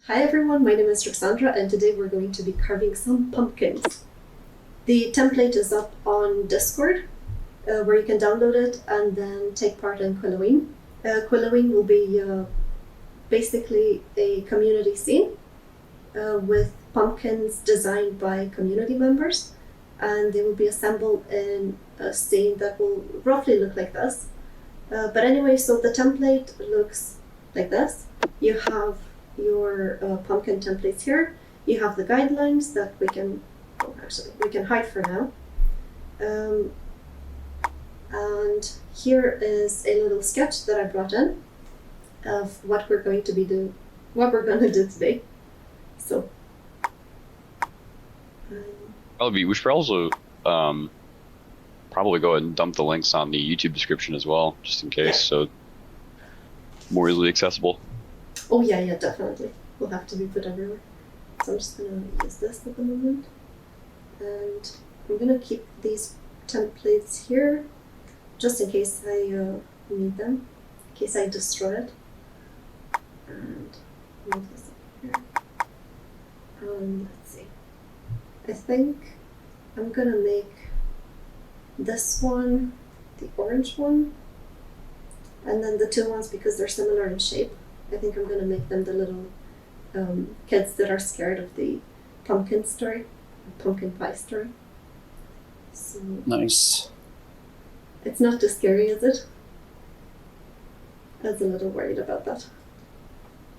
Hi everyone, my name is Ruxandra and today we're going to be carving some pumpkins. The template is up on Discord where you can download it and then take part in Quilloween. Quilloween will be basically a community scene with pumpkins designed by community members, and they will be assembled in a scene that will roughly look like this. But anyway, so the template looks like this. You have your pumpkin templates here. You have the guidelines that we can hide for now. And here is a little sketch that I brought in of what we're going to do today. So we should also probably go ahead and dump the links on the YouTube description as well, just in case, so more easily accessible. Oh yeah, definitely. We'll have to be put everywhere. So I'm just gonna use this at the moment. And I'm gonna keep these templates here, just in case I need them, in case I destroy it. And move this up here. Let's see. I think I'm gonna make this one the orange one, and then the two ones, because they're similar in shape, I think I'm gonna make them the little kids that are scared of the pumpkin pie story. So nice. It's not too scary, is it? I was a little worried about that.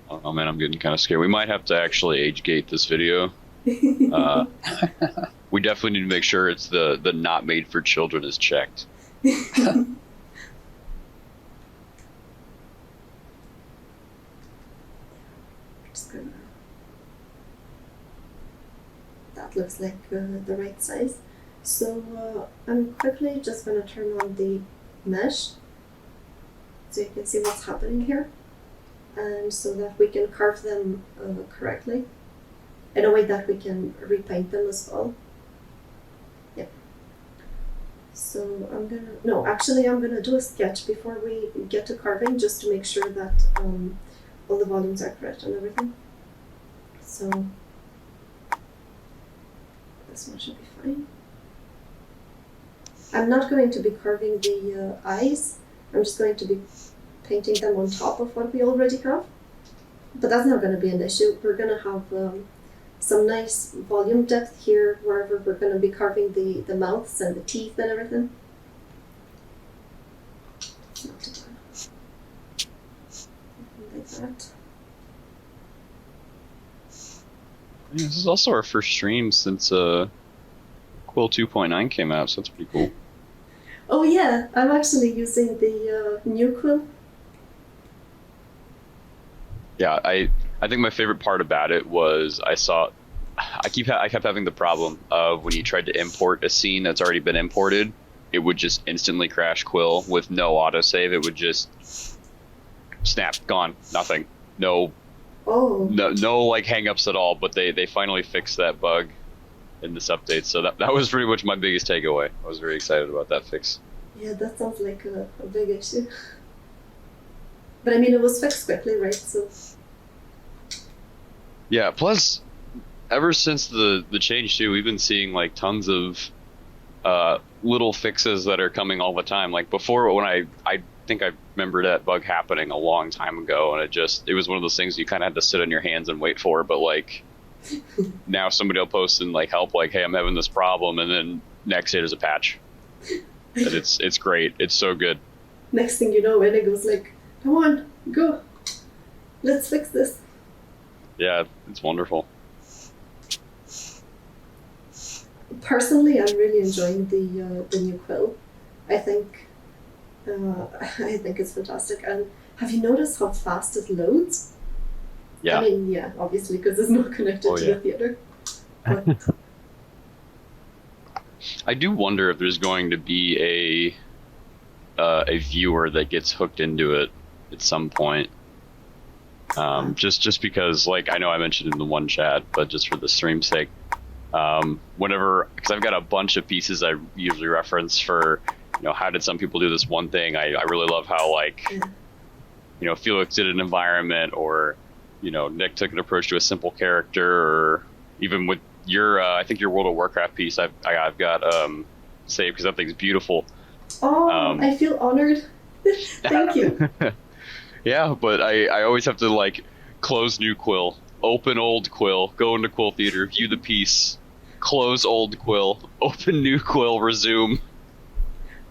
Oh man, I'm getting kind of scared. We might have to actually age gate this video. We definitely need to make sure it's the not made for children is checked. That looks like the right size. So I'm quickly just going to turn on the mesh so you can see what's happening here, and so that we can carve them correctly in a way that we can repaint them as well. Yep. So I'm gonna do a sketch before we get to carving, just to make sure that all the volumes are correct and everything. So this one should be fine. I'm not going to be carving the eyes. I'm just going to be painting them on top of what we already have. But that's not going to be an issue. We're going to have some nice volume depth here wherever we're going to be carving the mouths and the teeth and everything. It's not too bad. Like that. Yeah, this is also our first stream since Quill 2.9 came out, so that's pretty cool. Oh yeah, I'm actually using the new Quill. Yeah, I think my favorite part about it was I kept having the problem of when you tried to import a scene that's already been imported, it would just instantly crash Quill with no autosave. It would just snap, gone, nothing, no like hangups at all. But they finally fixed that bug in this update, so that was pretty much my biggest takeaway. I was very excited about that fix. Yeah, that sounds like a big issue. But I mean, it was fixed quickly, right? So yeah, plus ever since the change too, we've been seeing like tons of little fixes that are coming all the time. Like before, when I think I remember that bug happening a long time ago, and it was one of those things you kind of had to sit on your hands and wait for. But like now somebody will post and like help, like, hey, I'm having this problem, and then next day there's a patch. And it's great. It's so good. Next thing you know, and it goes like, come on, go, let's fix this. Yeah, it's wonderful. Personally, I'm really enjoying the new Quill. I think it's fantastic. And have you noticed how fast it loads? Yeah. I mean, yeah, obviously, because it's not connected to the theater. But I do wonder if there's going to be a viewer that gets hooked into it at some point. Just because, like, I know I mentioned in the one chat, but just for the stream's sake, because I've got a bunch of pieces I usually reference for, how did some people do this one thing? I really love how, like, Felix did an environment, or, Nick took an approach to a simple character, or even with your, I think your World of Warcraft piece, I've got saved because that thing's beautiful. Oh, I feel honored. Thank you. Yeah, but I always have to like close new Quill, open old Quill, go into Quill Theater, view the piece, close old Quill, open new Quill, resume.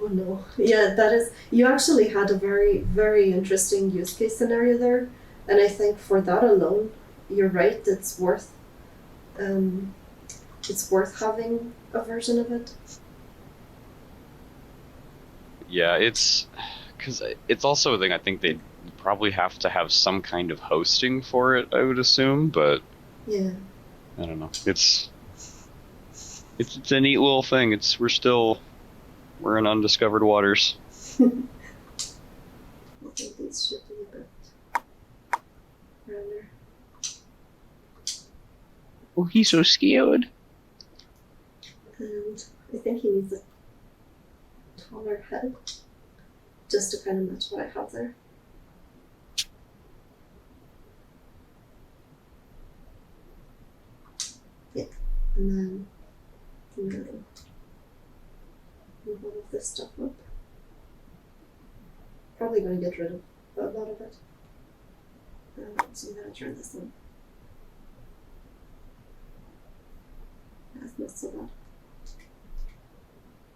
Oh no. Yeah, that is. You actually had a very, very interesting use case scenario there, and I think for that alone, you're right. Um, it's worth having a version of it. Yeah, it's because it's also a thing. I think they probably have to have some kind of hosting for it. I would assume, but Yeah. I don't know. It's a neat little thing. We're in undiscovered waters. I think these should be a bit rounder. Oh, he's so scared. And I think he needs a taller head, just to kind of match what I have there. Yeah, and then I'm gonna move all of this stuff up. Probably going to get rid of a lot of it. So I'm going to turn this on. That's not so bad.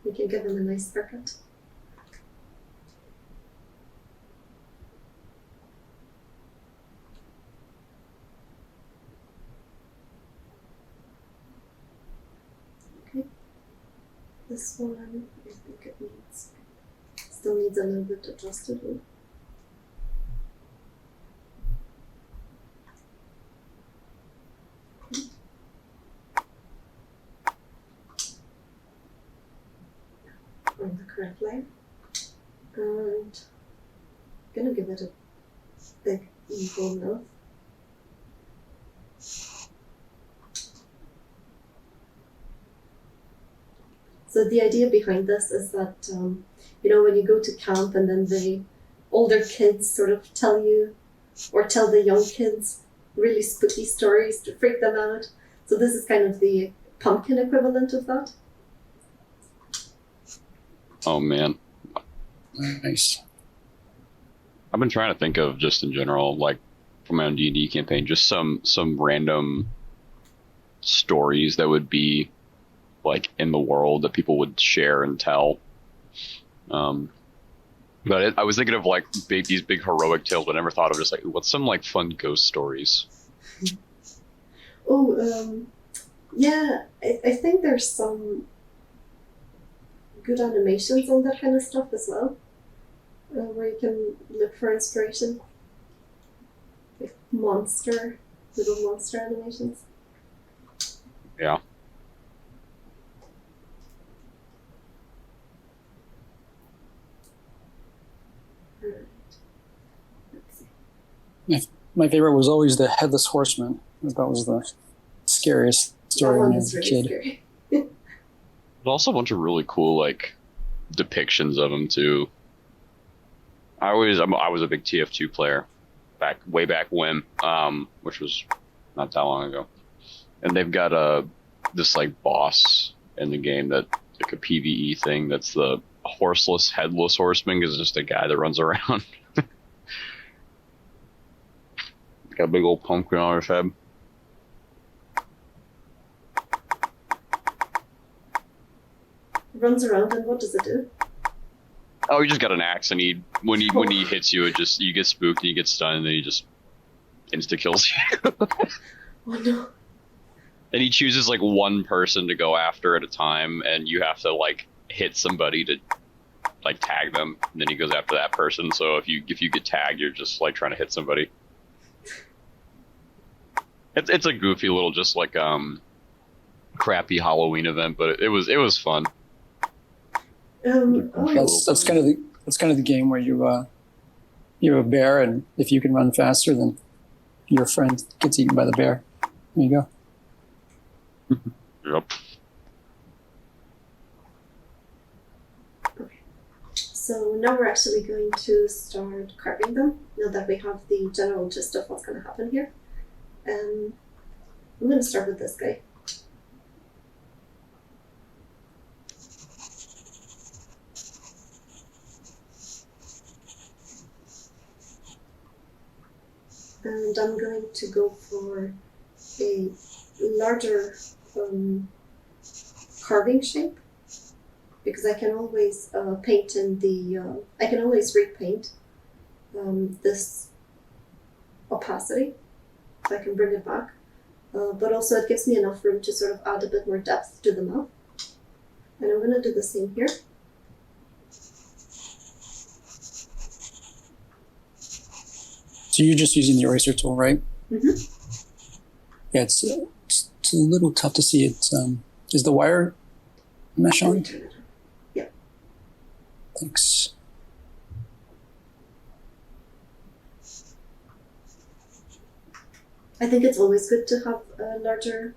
We can give him a nice haircut. Okay. This one, I think it still needs a little bit adjusted. On the correct layer. And I'm gonna give it a big evil mouth. So the idea behind this is that when you go to camp and then the older kids sort of tell you or tell the young kids really spooky stories to freak them out. So this is kind of the pumpkin equivalent of that. Oh man, Nice. I've been trying to think of just in general, like for my own D&D campaign, just some random stories that would be like in the world that people would share and tell. But I was thinking of like these big heroic tales, but I never thought of just like what's some like fun ghost stories. Yeah, I think there's some good animations on that kind of stuff as well, where you can look for inspiration. Like little monster animations. Yeah. Alright. Let's see. My favorite was always the Headless Horseman. I thought was the scariest story That when one I is was a really kid. scary. There's also a bunch of really cool like depictions of them too. I was a big TF2 player way back when, which was not that long ago. And they've got this like boss in the game that like a PvE thing that's the horseless headless horseman, is just a guy that runs around. Got a big old pumpkin on his head. Runs around and what does it do? Oh, he just got an axe, and when he hits you, you get spooked and you get stunned, and then he just insta kills you. Oh no. And he chooses like one person to go after at a time, and you have to like hit somebody to like tag them, and then he goes after that person. So if you get tagged, you're just like trying to hit somebody. It's a goofy little just like crappy Halloween event, but it was fun. That's kind of the game where you have a bear, and if you can run faster, then your friend gets eaten by the bear. There you go. Yep. So now we're actually going to start carving them, now that we have the general gist of what's going to happen here. I'm going to start with this guy. And I'm going to go for a larger carving shape, because I can always paint in the, I can always repaint this opacity, so I can bring it back. But also it gives me enough room to sort of add a bit more depth to the mouth. And I'm going to do the same here. So you're just using the eraser tool, right? Mm-hmm. Yeah, it's a little tough to see. It is the wire mesh on? Yeah. Thanks. I think it's always good to have a larger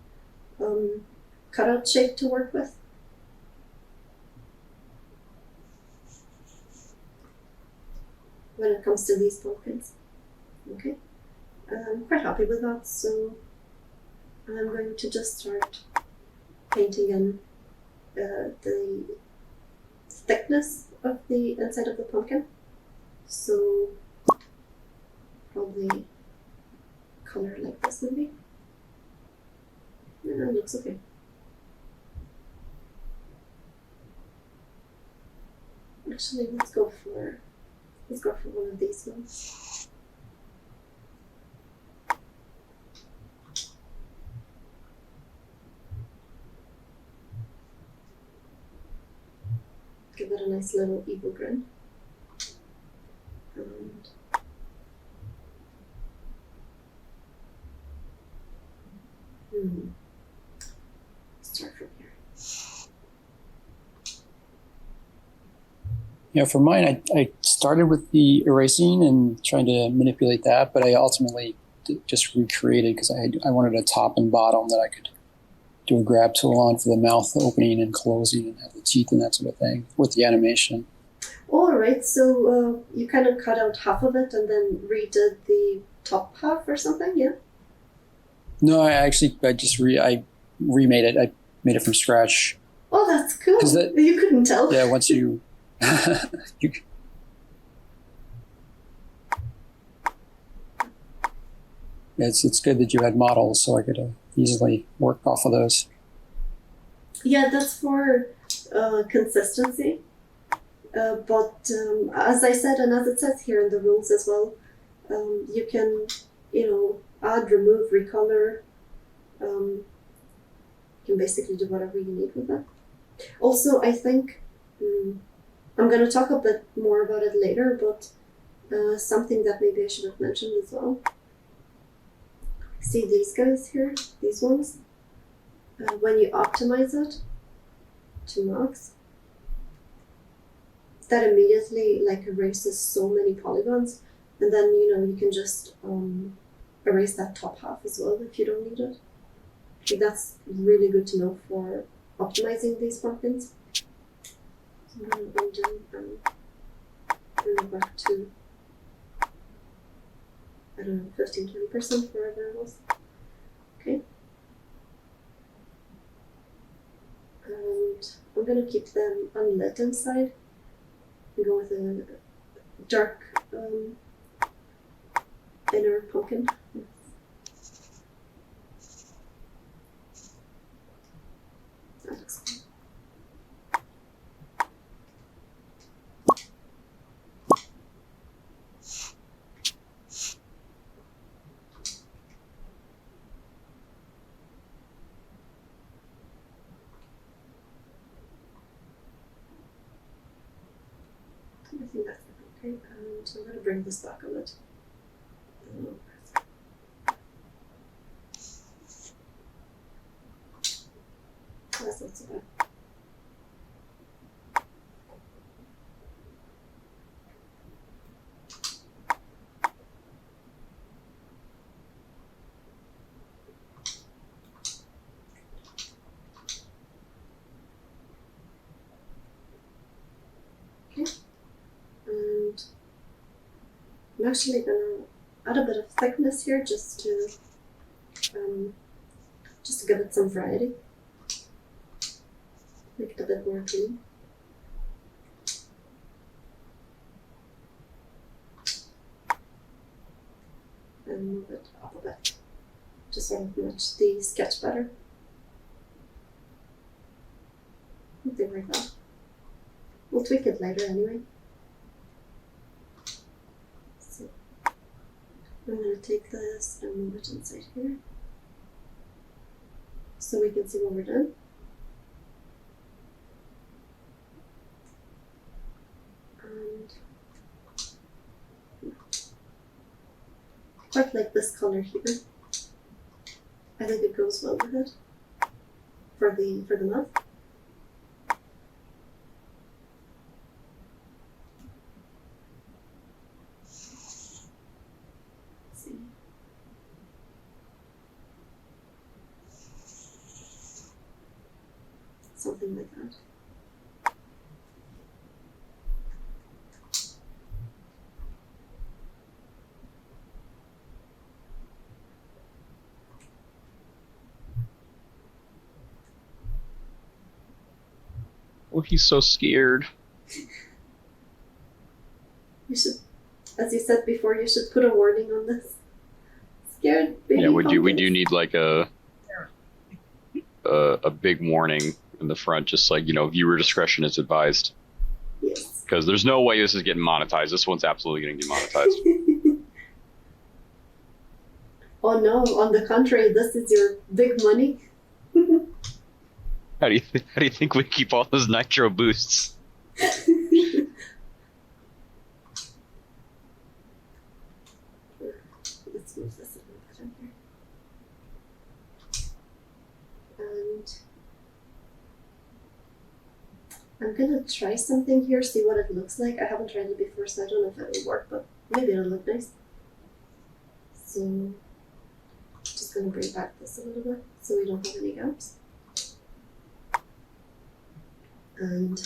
cutout shape to work with. When it comes to these pumpkins. Okay. I'm quite happy with that, so I'm going to just start painting in the thickness of the inside of the pumpkin. So probably color like this maybe. Yeah, it looks okay. Actually, let's go for one of these ones. Give it a nice little evil grin. And start from here. Yeah, for mine, I started with the erasing and trying to manipulate that, but I ultimately just recreated because I wanted a top and bottom that I could do a grab tool on for the mouth opening and closing and have the teeth and that sort of thing with the animation. All right, so you kind of cut out half of it and then redid the top half or something, yeah? No, I remade it. I made it from scratch. Oh, that's cool. You couldn't tell. Yeah, once you... It's good that you had models so I could easily work off of those. Yeah, that's for consistency. But as I said, and as it says here in the rules as well, you can, add, remove, recolor. You can basically do whatever you need with that. Also, I think I'm going to talk a bit more about it later, but something that maybe I should have mentioned as well. See these guys here, these ones? When you optimize it to max, that immediately erases so many polygons, and then you can just erase that top half as well if you don't need it. I think that's really good to know for optimizing these pumpkins. So I'm going to undo and bring it back to, I don't know, 15-20%, wherever it was. Okay. And I'm going to keep them unlit inside and go with a dark inner pumpkin. That looks good. I think that's okay. And I'm going to bring this back a bit. That's not so bad. Okay. And I'm actually going to add a bit of thickness here just to just to give it some variety. Make it a bit more clean. And move it up a bit to sort of match the sketch better. Something like that. We'll tweak it later anyway. So I'm going to take this and move it inside here so we can see what we're doing. And quite like this color here. I think it goes well with it for the mouth. Let's see. Something like that. Oh, he's so scared. You should, as you said before, you should put a warning on this. Scared baby. Yeah, we do pumpkins. need like a big warning in the front, just like, you know, viewer discretion is advised. Yes. Because there's no way this is getting monetized. This one's absolutely getting demonetized. Oh no, on the contrary, this is your big money. How do you think we keep all those nitro boosts? Let's move this a little bit in here. And I'm gonna try something here, see what it looks like. I haven't tried it before, so I don't know if it'll work, but maybe it'll look nice. So, just gonna bring back this a little bit so we don't have any gaps. And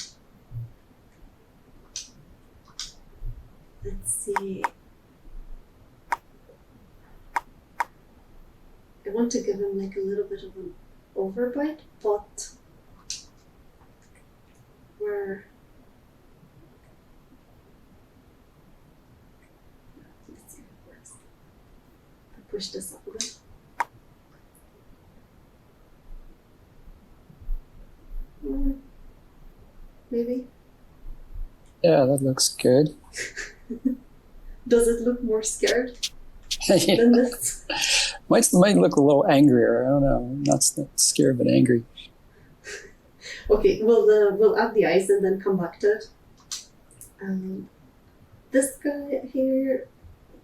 let's see. I want to give him like a little bit of an overbite, but where let's see if it works. I push this up a bit. Maybe. Yeah, that looks good. Does it look more scared than this? might look a little angrier. I don't know. Not scared, but angry. Okay, we'll add the eyes and then come back to it. This guy here,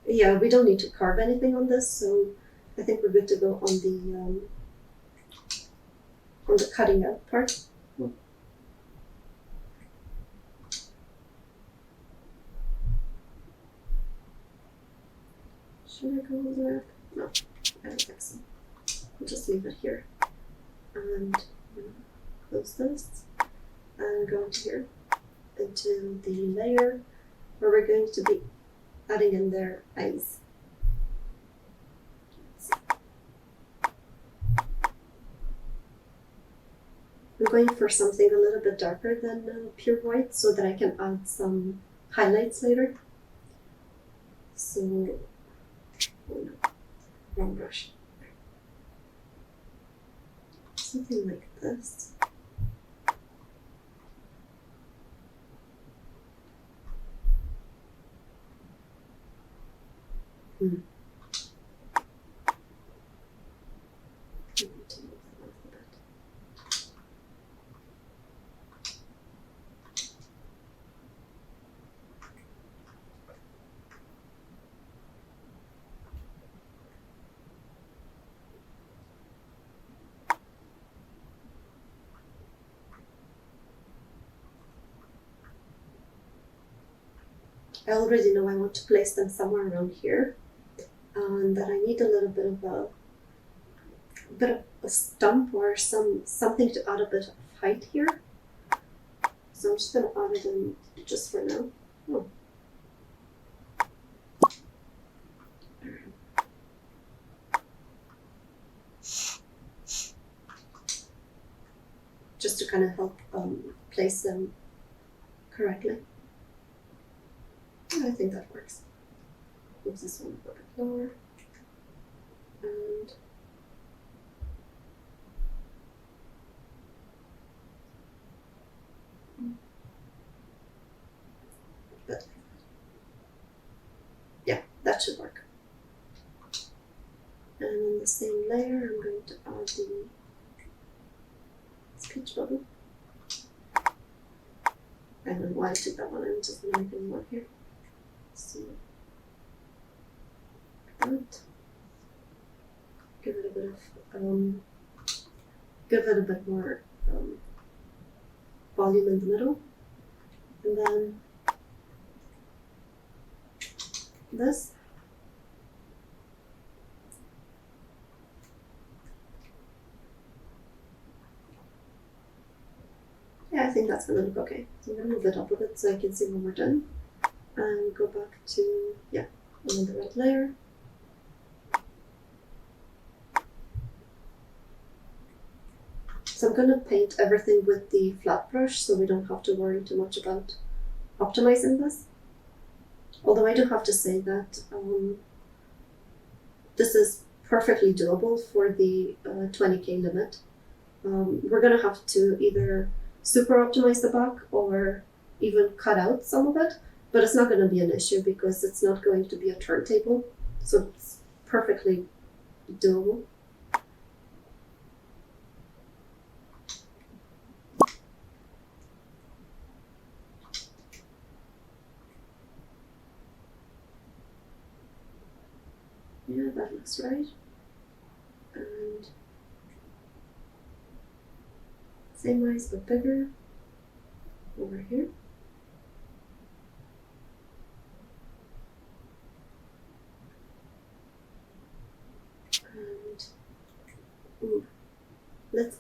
yeah, we don't need to carve anything on this, so I think we're good to go on the cutting out part. Should I go there? No, I don't think so. I'll just leave it here. And close this. And go into here. Into the layer where we're going to be adding in their eyes. I'm going for something a little bit darker than pure white so that I can add some highlights later. So, oh no, wrong brush. Something like this. I already know I want to place them somewhere around here, and that I need a little bit of a stump or something to add a bit of height here. So I'm just gonna add it in just for now. Oh. kind of help place them correctly. I think that works. Move this one a bit lower. And but yeah, that should work. And on the same layer, I'm going to add the speech bubble. I don't know why I took that one. I'm just going to make a new one here. So that. Give it a bit of give it a bit more volume in the middle, and then this. Yeah, I think that's gonna look okay. So I'm gonna move it up a bit so I can see when we're done, and go back to another red layer. So I'm gonna paint everything with the flat brush so we don't have to worry too much about optimizing this. Although I do have to say that this is perfectly doable for the 20k limit. We're gonna have to either super optimize the back or even cut out some of it, but it's not gonna be an issue because it's not going to be a turntable, so it's perfectly doable. Yeah, that looks right. And same eyes but bigger over here. And let's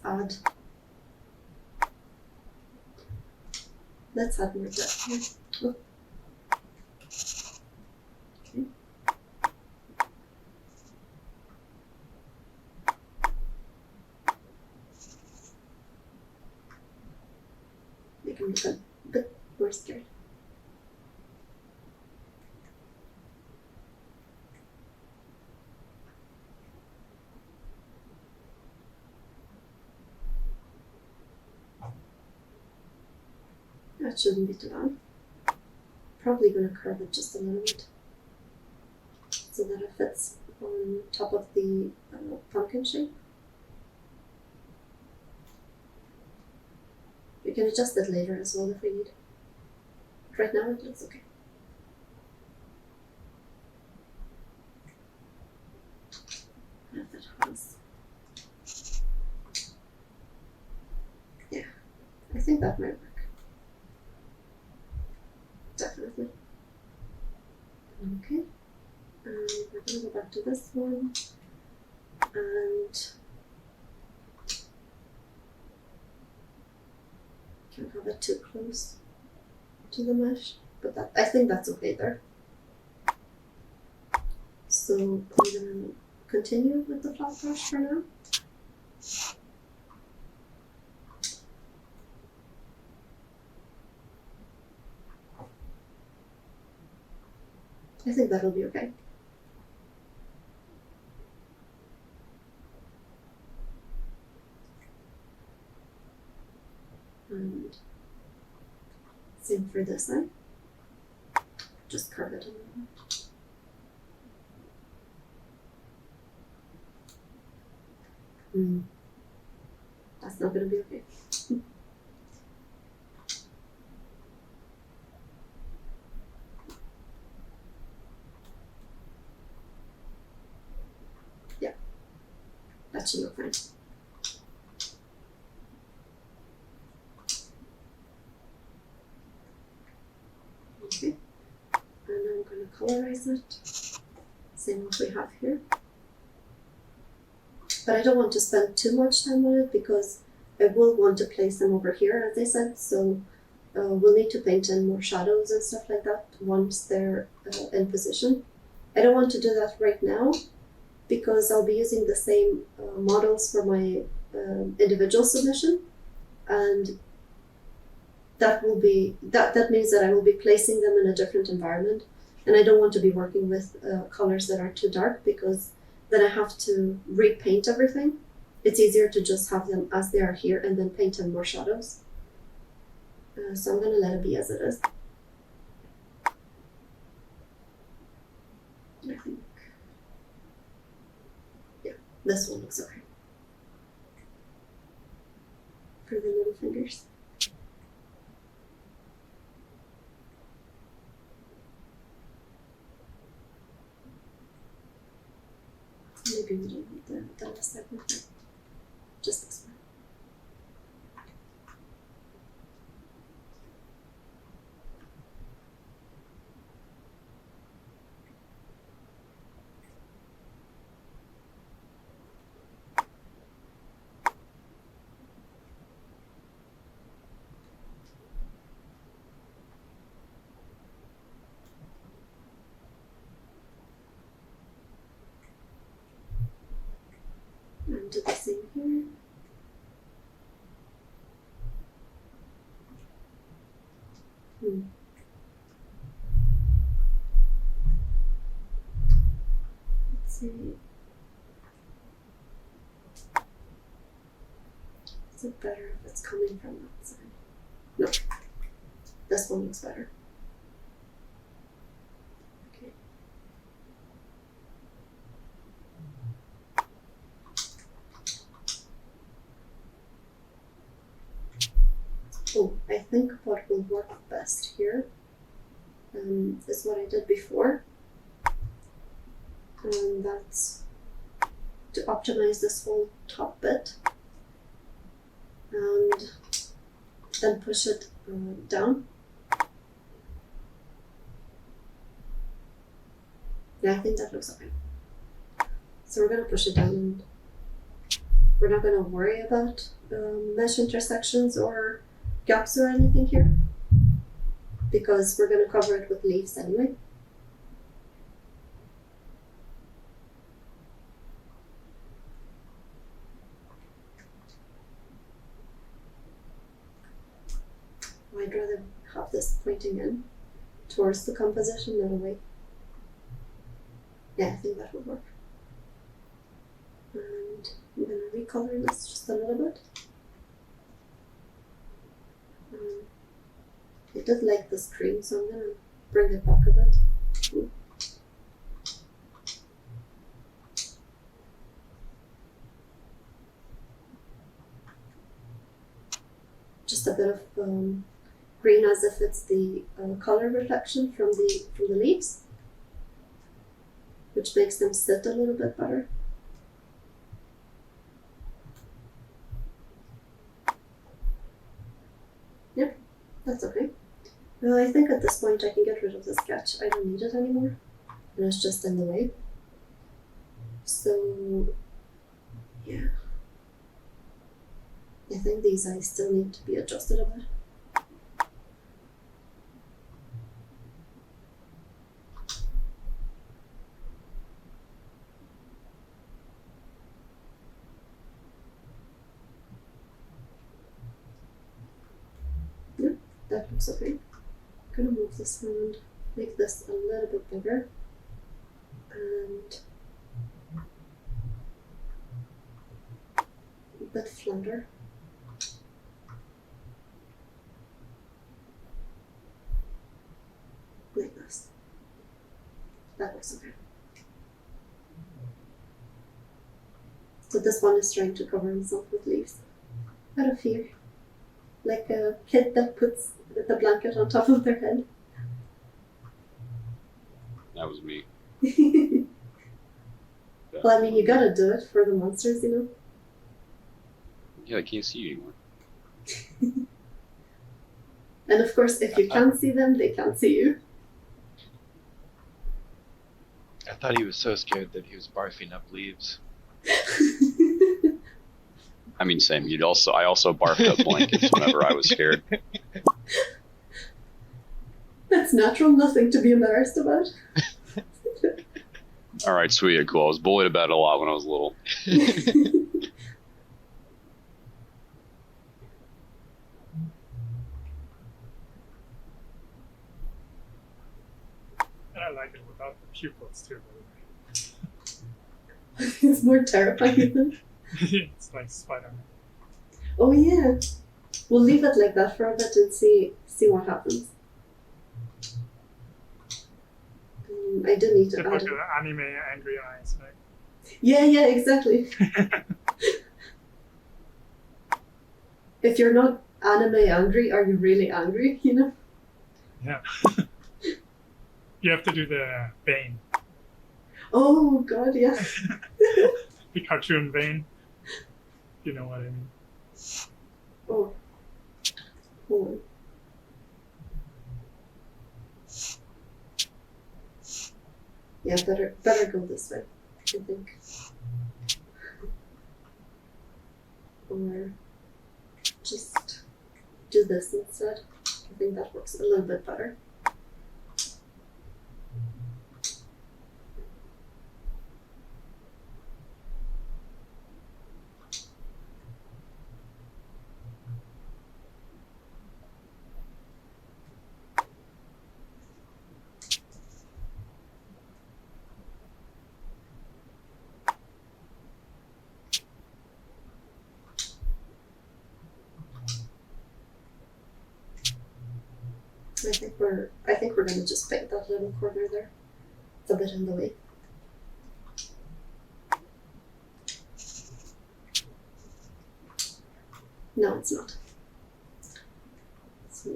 add more depth here. Oh. Okay. Make him look a bit more scared. That shouldn't be too bad. Probably going to curve it just a little bit so that it fits on top of the pumpkin shape. We can adjust it later as well if we need. But right now it looks okay. And if it has. Yeah, I think that might work. Definitely. Okay. And we're going to go back to this one. And can't have it too close to the mesh, but that I think that's okay there. So I'm going to continue with the flat brush for now. I think that'll be okay. And same for this side. Just curve it a little bit. That's not going to be okay. Yeah, that should look fine. Okay, and I'm going to colorize it. Same as we have here. But I don't want to spend too much time on it because I will want to place them over here, as I said, so we'll need to paint in more shadows and stuff like that once they're in position. I don't want to do that right now because I'll be using the same models for my individual submission, and that means that I will be placing them in a different environment, and I don't want to be working with colors that are too dark, because then I have to repaint everything. It's easier to just have them as they are here and then paint in more shadows. So I'm going to let it be as it is. I think, yeah, this one looks okay for the little fingers. Maybe we don't need the other segment. Just this one. And do the same here. Let's see. Is it better if it's coming from that side? No. This one looks better. Okay. Oh, I think what will work best here is what I did before. And that's to optimize this whole top bit and then push it down. Yeah, I think that looks okay. So we're going to push it down, and we're not going to worry about mesh intersections or gaps or anything here, because we're going to cover it with leaves anyway. I'd rather have this pointing in towards the composition, not away. Yeah, I think that would work. And I'm going to recolor this just a little bit. It does like this cream, so I'm going to bring it back a bit. Just a bit of green, as if it's the color reflection from the leaves, which makes them sit a little bit better. Yep, that's okay. Well, I think at this point I can get rid of the sketch. I don't need it anymore, and it's just in the way. So, yeah. I think these eyes still need to be adjusted a bit. Yep, that looks okay. I'm gonna move this around, make this a little bit bigger, and a bit flatter. Like this. That looks okay. So this one is trying to cover himself with leaves. Out of fear. Like a kid that puts the blanket on top of their head. That was me. Well, I mean, you gotta do it for the monsters, you know? Yeah, I can't see you anymore. And of course, if you can't see them, they can't see you. I thought he was so scared that he was barfing up leaves. I mean, same. I also barfed up blankets whenever I was scared. That's natural, nothing to be embarrassed about. All right, sweet and cool. I was bullied about it a lot when I was little. pupils too, by It's more terrifying than. the way. It's like Spider-Man. Oh yeah. We'll leave it like that for a bit and see what happens. I do need to Just add like it. the anime angry eyes, right? Yeah, exactly. If you're not anime angry, are you really angry? You know? Yeah. You have to do the Bane, Oh god, yeah. the cartoon Bane. You know what I mean? Oh. Hold on. Yeah, better go this way, I think. Or just do this instead. I think that works a little bit better. I think we're gonna just paint that little corner there. It's a bit in the way. No, it's not. So,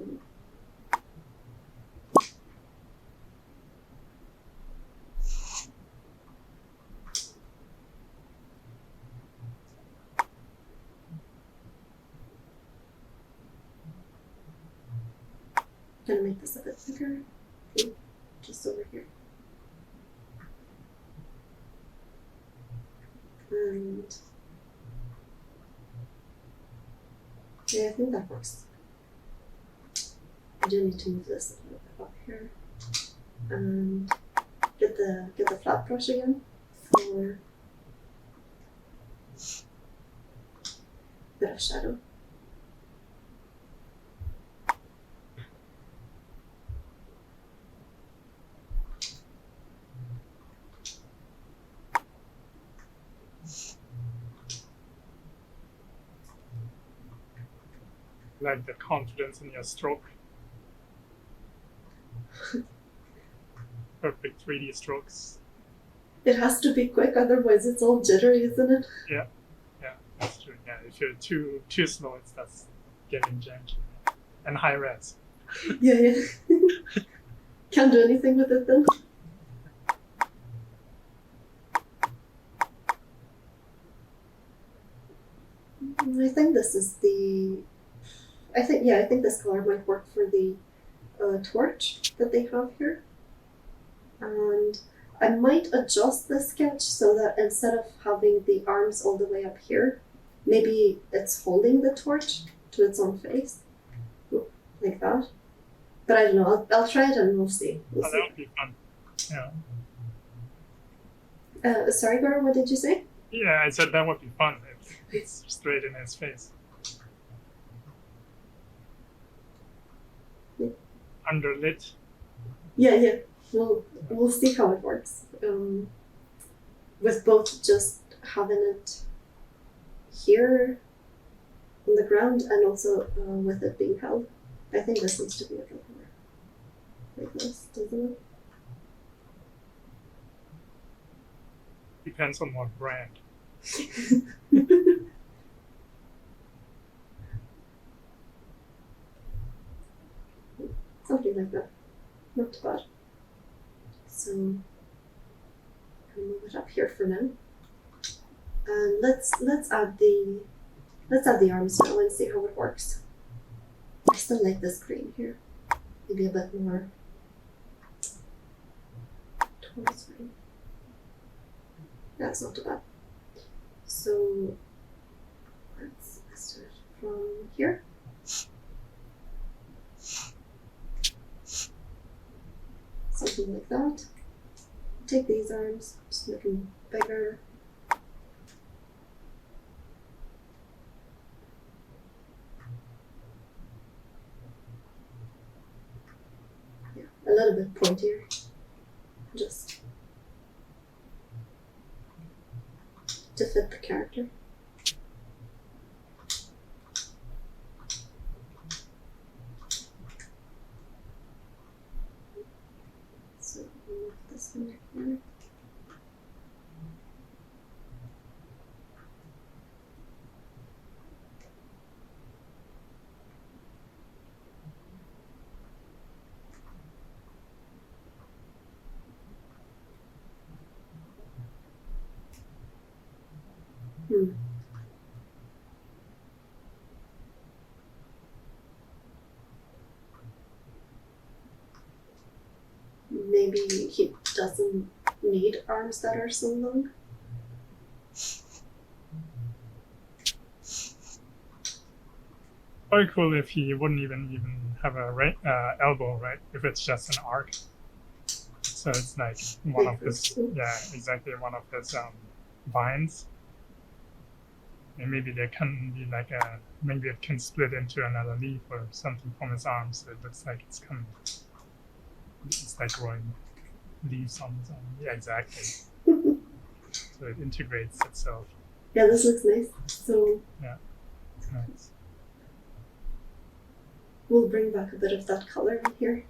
gonna make this a bit bigger. Just over here. And yeah, I think that works. I do need to move this a little bit up here. And get the flat brush again for a bit of shadow. Like the confidence in your stroke. Perfect 3D strokes. It has to be quick, otherwise it's all jittery, isn't it? Yeah, that's true. Yeah, if you're too slow, it starts getting janky. And high res. Yeah. Can't do anything with it then. I think this is the. I think this color might work for the torch that they have here. And I might adjust the sketch so that instead of having the arms all the way up here, maybe it's holding the torch to its own face. Like that. But I don't know, I'll try it and we'll see. That would be fun. Yeah. Sorry, Gora, what did you say? Yeah, I said that would be fun if it's straight in his face. Yeah. Underlit. Yeah. We'll see how it works. With both just having it here on the ground and also with it being held. I think this needs to be a bit more like this, doesn't it? Depends on what brand. Something like that. Not too bad. So I'm gonna move it up here for now. And let's add the arms now and see how it works. I still like this green here. Maybe a bit more towards green. That's not too bad. So let's start from here. Something like that. Take these arms, just make them bigger. Yeah, a little bit pointier. Just to fit the character. So remove this one here. Maybe he doesn't need arms that are so long. Very cool if he wouldn't even have a elbow, right? If it's just an arc. So it's like one of his, yeah, exactly one of his vines. And maybe there can be like maybe it can split into another leaf or something from his arm, so it looks like it's like growing leaves on its own. Yeah, exactly. So it integrates itself. Yeah, this looks nice. So Yeah, it's nice. we'll bring back a bit of that color in here.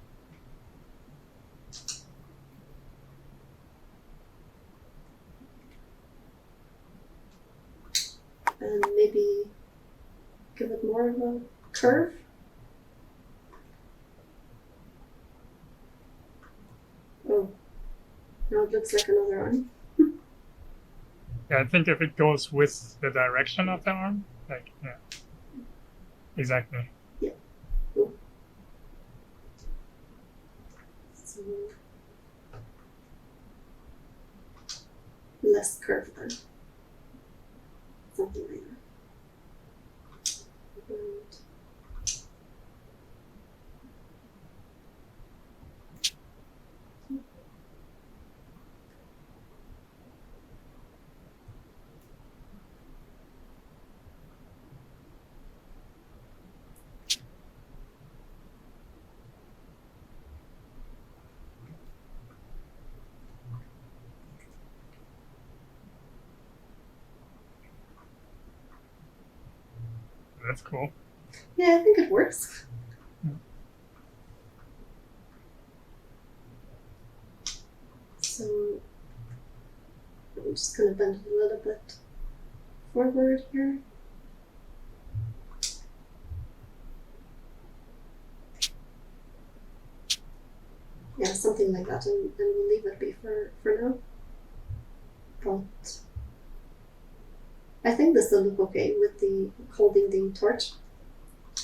And maybe give it more of a curve. Oh, now it looks like another arm. Yeah, I think if it goes with the direction of the arm, like, yeah. Exactly. So less curve then. Something like that. And That's cool. yeah, I think it works. So I'm just going to bend it a little bit forward here. Yeah, something like that, and we'll leave it be for now. But I think this will look okay with the holding the torch.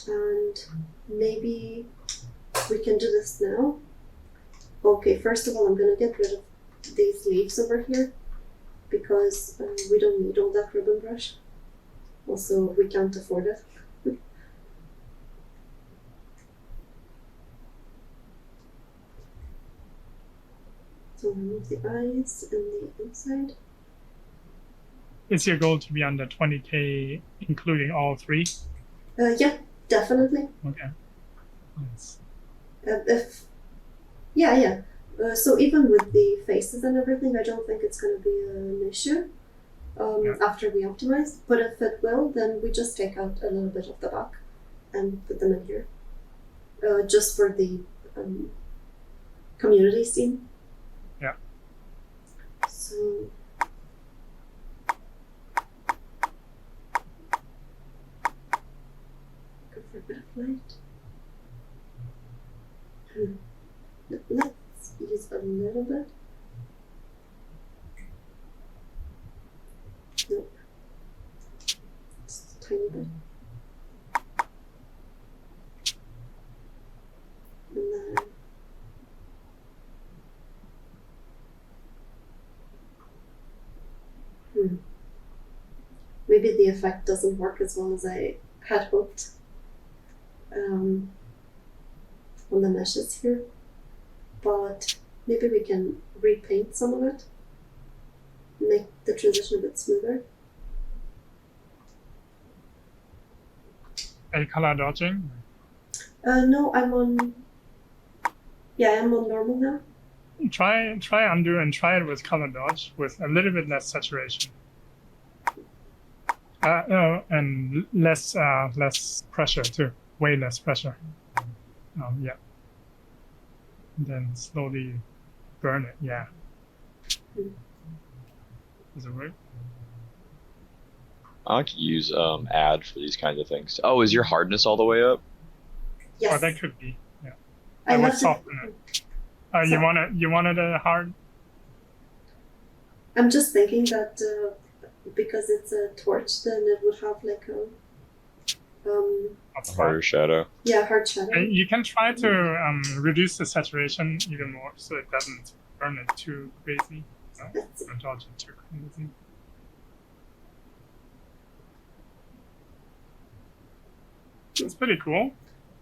And maybe we can do this now. Okay, first of all, I'm going to get rid of these leaves over here because we don't need all that ribbon brush. Also, we can't afford it. So remove the eyes and the inside. Is your goal to be under 20k, including all three? Yeah, definitely. Okay. Yes. Yeah. So even with the faces and everything, I don't think it's going to be an issue after we optimize. But if it will, then we just take out a little bit of the back and put them in here, just for the community scene. Yeah. So. Go for a bit of light. Let's use a little bit. Nope. Just a tiny bit. And then maybe the effect doesn't work as well as I had hoped on the meshes here. But maybe we can repaint some of it, make the transition a bit smoother. Are you color dodging? No, I'm on normal now. Try undo and try it with color dodge with a little bit less saturation. And less pressure too. Way less pressure. Yeah. And then slowly burn it. Yeah. Does it work? I like to use add for these kinds of things. Oh, is your hardness all the way up? Yes. Oh, that could be. Yeah. I I would left soften it. You wanted a hard? I'm just thinking that because it's a torch, then it would have like a That's A harder shadow. yeah, hard shadow. You can try to reduce the saturation even more so it doesn't burn it too crazy. No? Let's see. Don't dodge it too crazy. It's pretty cool.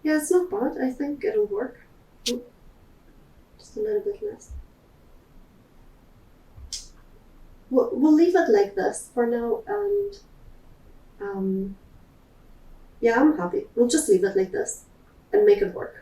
Yeah, it's not bad. I think it'll work. Just a little bit less. We'll leave it like this for now, and yeah, I'm happy. We'll just leave it like this and make it work.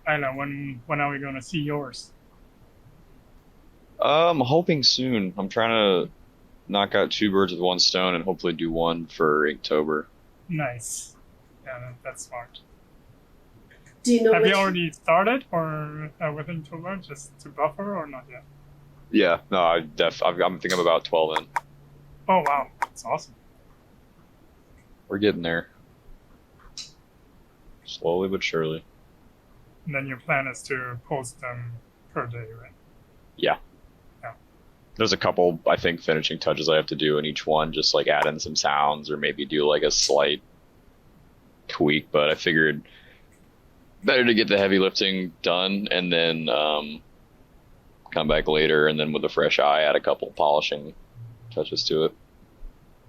I know when are we gonna see yours? I'm hoping soon. I'm trying to knock out 2 birds with 1 stone and hopefully do one for Inktober. Nice. Yeah, that's smart. Do you know Have which? you already started or with Inktober just to buffer or not yet? Yeah, no, I'm thinking I'm about 12 in. Oh wow, that's awesome. We're getting there. Slowly but surely. And then your plan is to post them per day, right? Yeah. Yeah. There's a couple, I think, finishing touches I have to do in each one, just like add in some sounds or maybe do like a slight tweak, but I figured better to get the heavy lifting done and then come back later and then with a fresh eye add a couple polishing touches to it.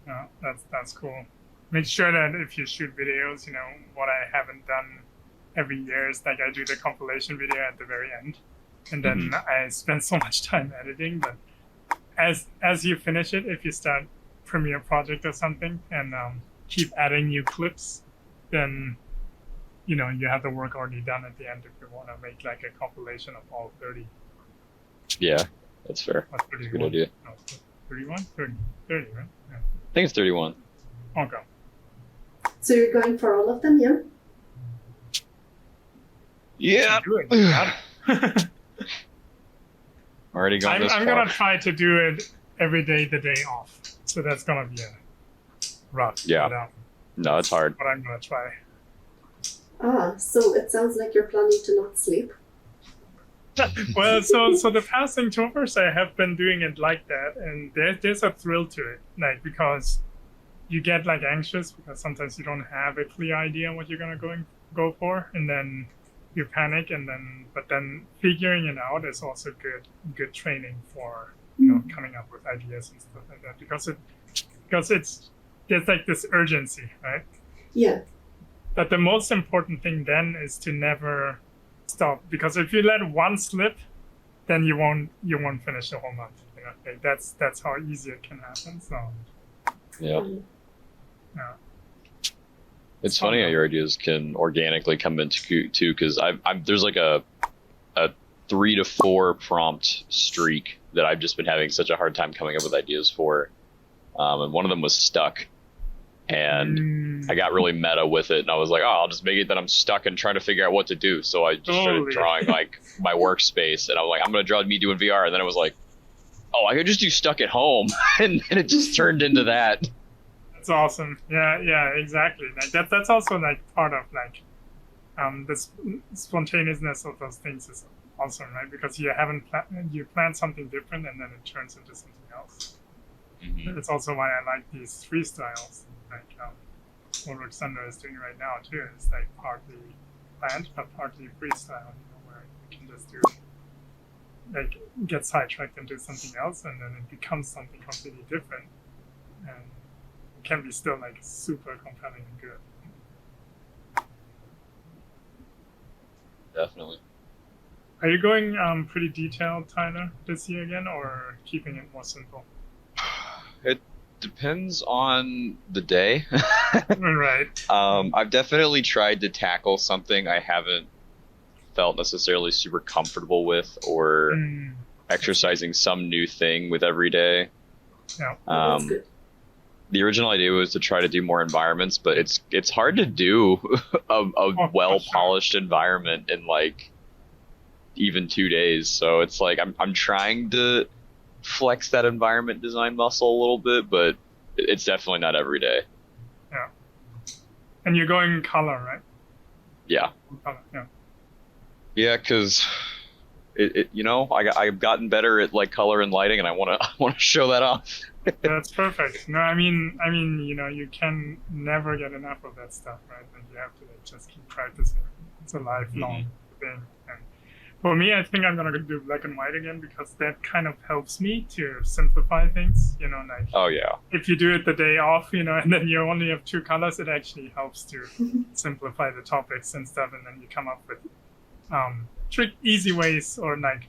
Yeah, that's cool. Make sure that if you shoot videos, you know, what I haven't done every year is like I do the compilation video at the very end. And then I spend so much time editing, but as you finish it, if you start Premiere Project or something and keep adding new clips, then you know you have the work already done at the end if you want to make like a compilation of all 30. Yeah, that's fair. Or 31. That's a good idea. No, 31? 30, right? Yeah. I think it's 31. Okay. So you're going for all of them, yeah? Yeah. Do it. You got it. Already gone this I'm far. gonna try to do it every day the day off. So that's gonna be rough. Yeah. But, No, it's hard. but I'm gonna try. Ah, so it sounds like you're planning to not sleep. Well, so the past Inktovers I have been doing it like that, and there's a thrill to it, like because you get like anxious because sometimes you don't have a clear idea what you're gonna go for, and then you panic, and then figuring it out is also good training for coming up with ideas and stuff like that because there's like this urgency, right? Yeah. But the most important thing then is to never stop, because if you let one slip, then you won't finish the whole month. You know, like that's how easy it can happen. So Yeah. yeah. It's funny how your ideas can organically come into too, because there's like a 3 to 4 prompt streak that I've just been having such a hard time coming up with ideas for, and one of them was stuck, and I got really meta with it, and I was like, oh, I'll just make it that I'm stuck and trying to figure out what to do. So I just started Totally. drawing like my workspace, and I was like, I'm gonna draw me doing VR, and then I was like, oh, I could just do stuck at home, and then it just turned into that. That's awesome. Yeah, exactly. Like that's also like part of like the spontaneousness of those things is awesome, right? Because you you plan something different and then it turns into something else. Mhm. It's also why I like these freestyles, like what Ruxandra is doing right now too. It's like partly planned but partly freestyle, where you can just do like get sidetracked and do something else, and then it becomes something completely different, and it can be still like super compelling and good. definitely. Are you going pretty detailed, Tyler, this year again, or keeping it more simple? It depends on the day. Right. I've definitely tried to tackle something I haven't felt necessarily super comfortable with, or exercising some new thing with every day. Yeah. That's good. The original idea was to try to do more environments, but it's hard to do a well polished environment in like even 2 days. So it's like I'm trying to flex that environment design muscle a little bit, but it's definitely not every day. Yeah. And you're going color, right? Yeah. Color, yeah. Yeah, because I've gotten better at like color and lighting, and I want to show that off. That's perfect. No, I mean, you can never get enough of that stuff, right? And you have to just keep practicing. It's a lifelong thing. And for me, I think I'm gonna do black and white again because that kind of helps me to simplify things. Like Oh yeah. if you do it the day off, and then you only have 2 colors, it actually helps to simplify the topics and stuff, and then you come up with easy ways or like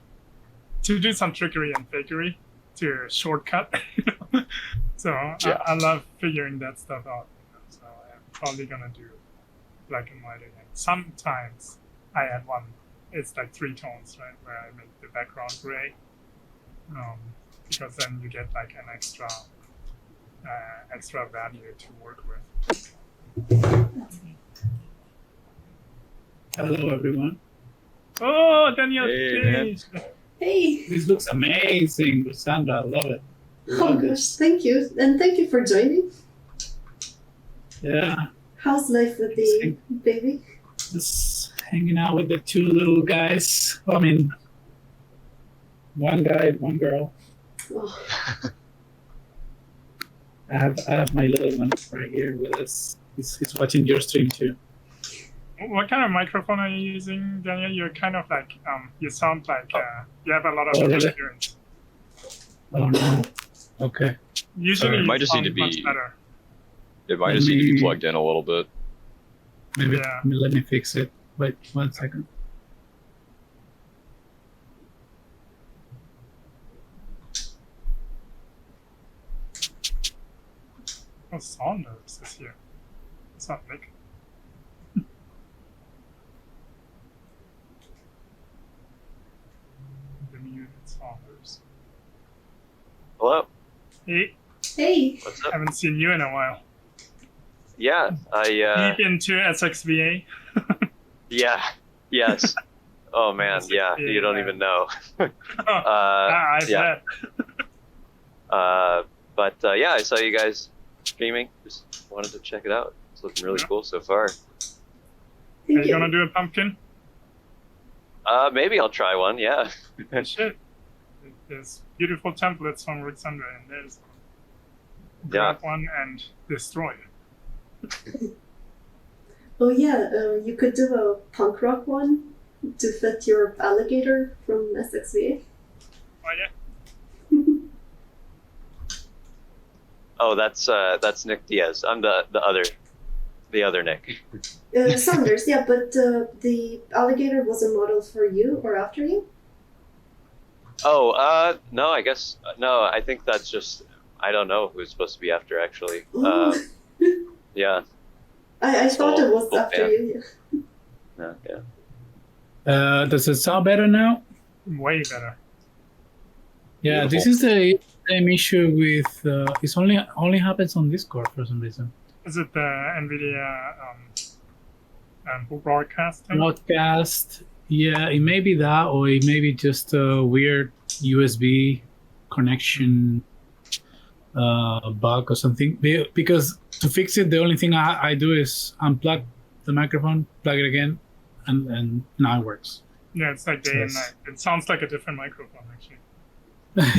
to do some trickery and fakery to shortcut. So Yeah. I love figuring that stuff out. So I'm probably gonna do black and white again. Sometimes I add one. It's like 3 tones, right? Where I make the background gray, because then you get like an extra value to work with. Hello, everyone. Oh, Daniel! Hey, man. Hey! This looks amazing, Ruxandra. I love it. Oh gosh, thank you. And thank you for joining. Yeah, How's life with the baby? just hanging out with the 2 little guys. I mean, one guy, one girl. Oh, I have my little one right here with us. He's watching your stream too. What kind of microphone are you using, Daniel? You're kind of like you sound like you have a lot of Oh, really? experience. Oh no. Okay. Usually, It might you just need sound to much be- better. It might just need to be plugged in a little bit. Maybe Yeah. let me fix it. Wait 1 second. Oh, Saunders is here. It's not Nick. The muted Saunders. Hello. Hey, hey! What's up? haven't seen you in a while. Yeah, Deep into SXVA. yes. Oh man, yeah. You don't even know. I yeah. bet. But yeah, I saw you guys streaming. Just wanted to check it out. It's looking really Yeah. cool so far. Are Thank you you. gonna do a pumpkin? Maybe I'll try one. Yeah. Shit. There's beautiful templates from Ruxandra, and there's Yeah. grab one and destroy. Oh yeah, you could do a punk rock one to fit your alligator from SXVA. Oh yeah. Oh, that's Nick Diaz. I'm the other Nick. Saunders, yeah, but the alligator was a model for you or after you? Oh, no, I guess no. I think that's just I don't know who it's supposed to be after actually. Oh. Yeah. I thought it was Cool, after yeah. you. Yeah. Does it sound better now? Way better. Yeah, this is the same issue with. It's only happens on Discord for some reason. Is it the NVIDIA broadcast thing? Podcast. Yeah, it may be that, or it may be just a weird USB connection bug or something. Because to fix it, the only thing I do is unplug the microphone, plug it again, and now it works. Yeah, it's like day and Yes. night. It sounds like a different microphone, actually.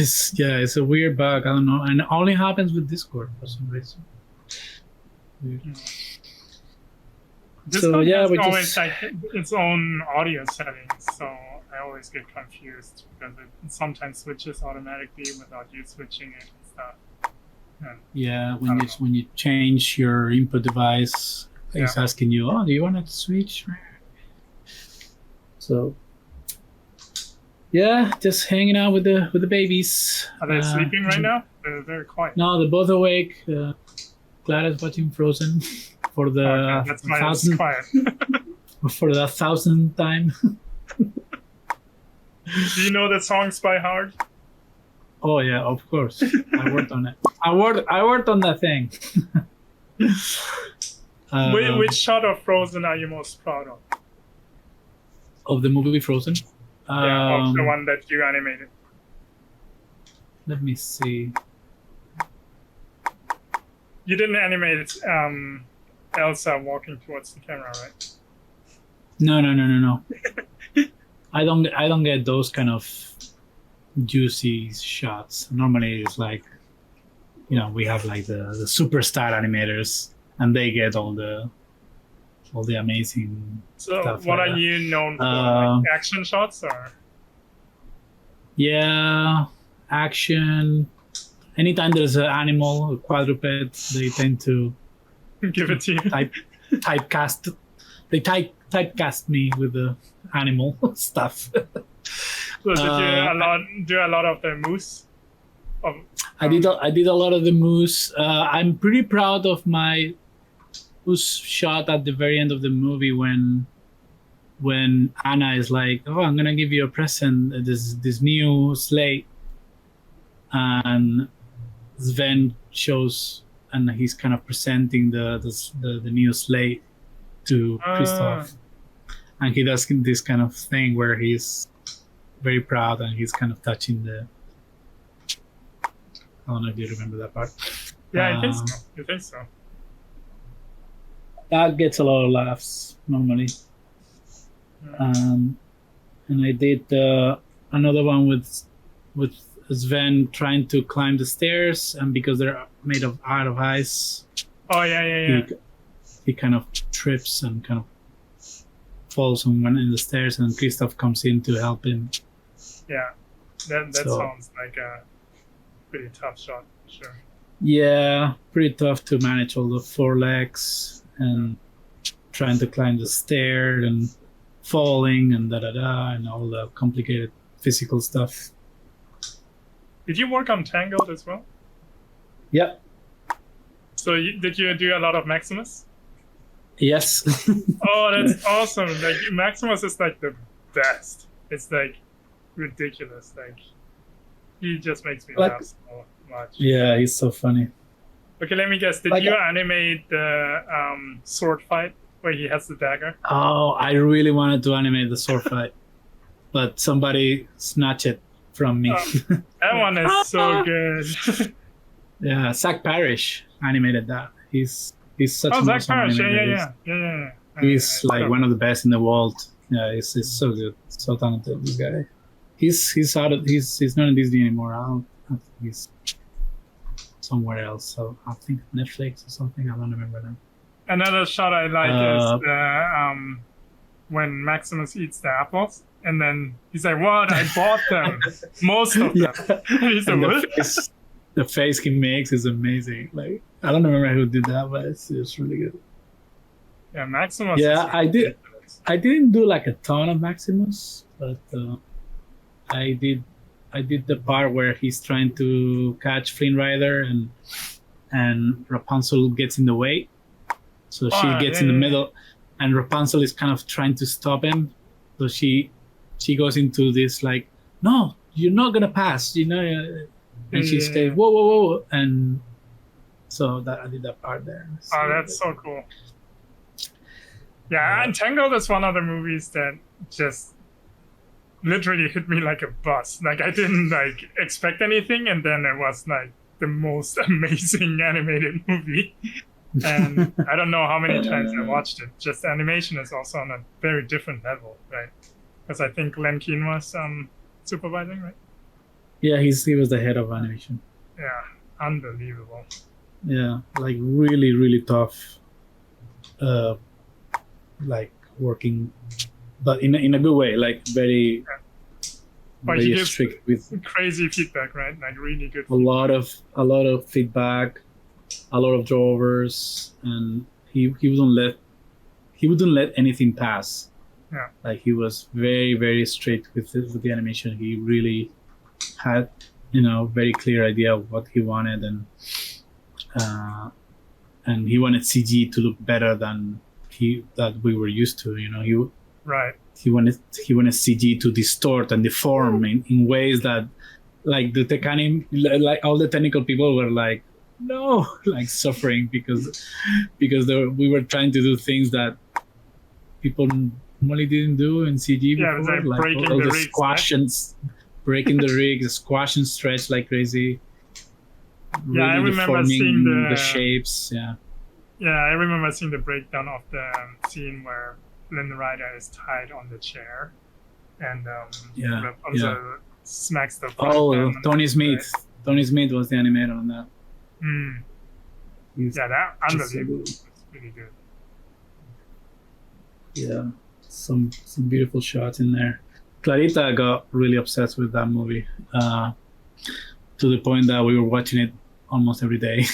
It's a weird bug. I don't know, and it only happens with Discord for some reason. Weird. This So, one yeah, has we always just- like its own audio settings, so I always get confused because it sometimes switches automatically without you switching it and stuff. And Yeah, I don't know. when you change your input device, it's Yeah. asking you, "Oh, do you want to switch?" So yeah, just hanging out with the babies. Are they sleeping right now? They're quiet. No, they're both awake. Clara's watching Frozen for the Okay, that's why it's 1,000th quiet. for the 1,000th time. Do you know the songs by heart? Oh yeah, of course. I worked on it. I worked on that thing. Which shot of Frozen are you most proud of? Of the movie Frozen? Yeah, of the one that you animated. Let me see. You didn't animate Elsa walking towards the camera, right? No. I don't get those kind of juicy shots. Normally it's like, we have like the superstar animators and they get all the amazing So stuff. what like are that. you known for? Like action shots or? Yeah, action. Anytime there's an animal, a quadruped, they tend to Give it to you. typecast. They typecast me with the animal stuff. So did you do a lot of the moose? I did a lot of the moose. I'm pretty proud of my moose shot at the very end of the movie when Anna is like, "Oh, I'm gonna give you a present. This new sleigh," and Sven shows and he's kind of presenting the new sleigh to Christoph, and he does this kind of thing where he's very proud and he's kind of touching the. I don't know if you remember that part. Yeah, I think so. You think so? That gets a lot of laughs normally. And I did another one with Sven trying to climb the stairs, and because they're made out of ice. Oh yeah. He kind of trips and kind of falls on one in the stairs, and Christoph comes in to help him. Yeah, that sounds like a pretty tough shot, for sure. Yeah, pretty tough to manage all the four legs and trying to climb the stair and falling and and all the complicated physical stuff. Did you work on Tangled as well? Yep. So did you do a lot of Maximus? Yes. Oh, that's awesome! Like Maximus is like the best. It's like ridiculous. Like he just makes me laugh so much. Yeah, he's so funny. Okay, let me guess. Did you animate the sword fight where he has the dagger? Oh, I really wanted to animate the sword fight, but somebody snatched it from me. That one is so good. Yeah, Zach Parrish animated that. He's such an Zach awesome Parrish. animator. Yeah. He's like one of the best in the world. Yeah, he's so good, so talented. This guy. He's not in Disney anymore. I think he's somewhere else. So I think Netflix or something. I don't remember now. Another shot I like is the when Maximus eats the apples, and then he's like, "What? I bought them, most of them." He's like, "What?" The face he makes is amazing. Like I don't remember who did that, but it's really good. Yeah, Maximus. Yeah, I did. I didn't do like a ton of Maximus, but I did the part where he's trying to catch Flynn Rider and Rapunzel gets in the way, so she gets in the middle, and Rapunzel is kind of trying to stop him, so she goes into this like, "No, you're not gonna pass," and she says, "Whoa," and so that I did that part there. So, that's so cool. Yeah, and Tangled is one of the movies that just literally hit me like a bus. Like I didn't like expect anything, and then it was like the most amazing animated movie. And I don't know how many times I watched it. Just animation is also on a very different level, right? Because I think Len Keane was supervising, right? Yeah, he was the head of animation. Yeah, unbelievable. Yeah, like really, really tough. Like working, but in a good way. Like very, but he gives strict with crazy feedback, right? Like really good. A lot of feedback, a lot of drawovers, and he wouldn't let anything pass. Yeah. Like he was very, very straight with the animation. He really had, very clear idea of what he wanted, and he wanted CG to look better than that we were used to. Right. He wanted CG to distort and deform in ways that, like like all the technical people were like, no, like suffering because we were trying to do things that people normally didn't do in CG Yeah, before, it was like breaking all the the rigs, squash right? and breaking the rig, squash and stretch like crazy. Really Yeah, I remember seeing deforming the shapes. Yeah. Yeah, I remember seeing the breakdown of the scene where Flynn Rider is tied on the chair, and also smacks the. Oh, Tony Smith. Right? Tony Smith was the animator on that. Yeah, that unbelievable. It's really good. Yeah, some beautiful shots in there. Clarita got really obsessed with that movie, to the point that we were watching it almost every day.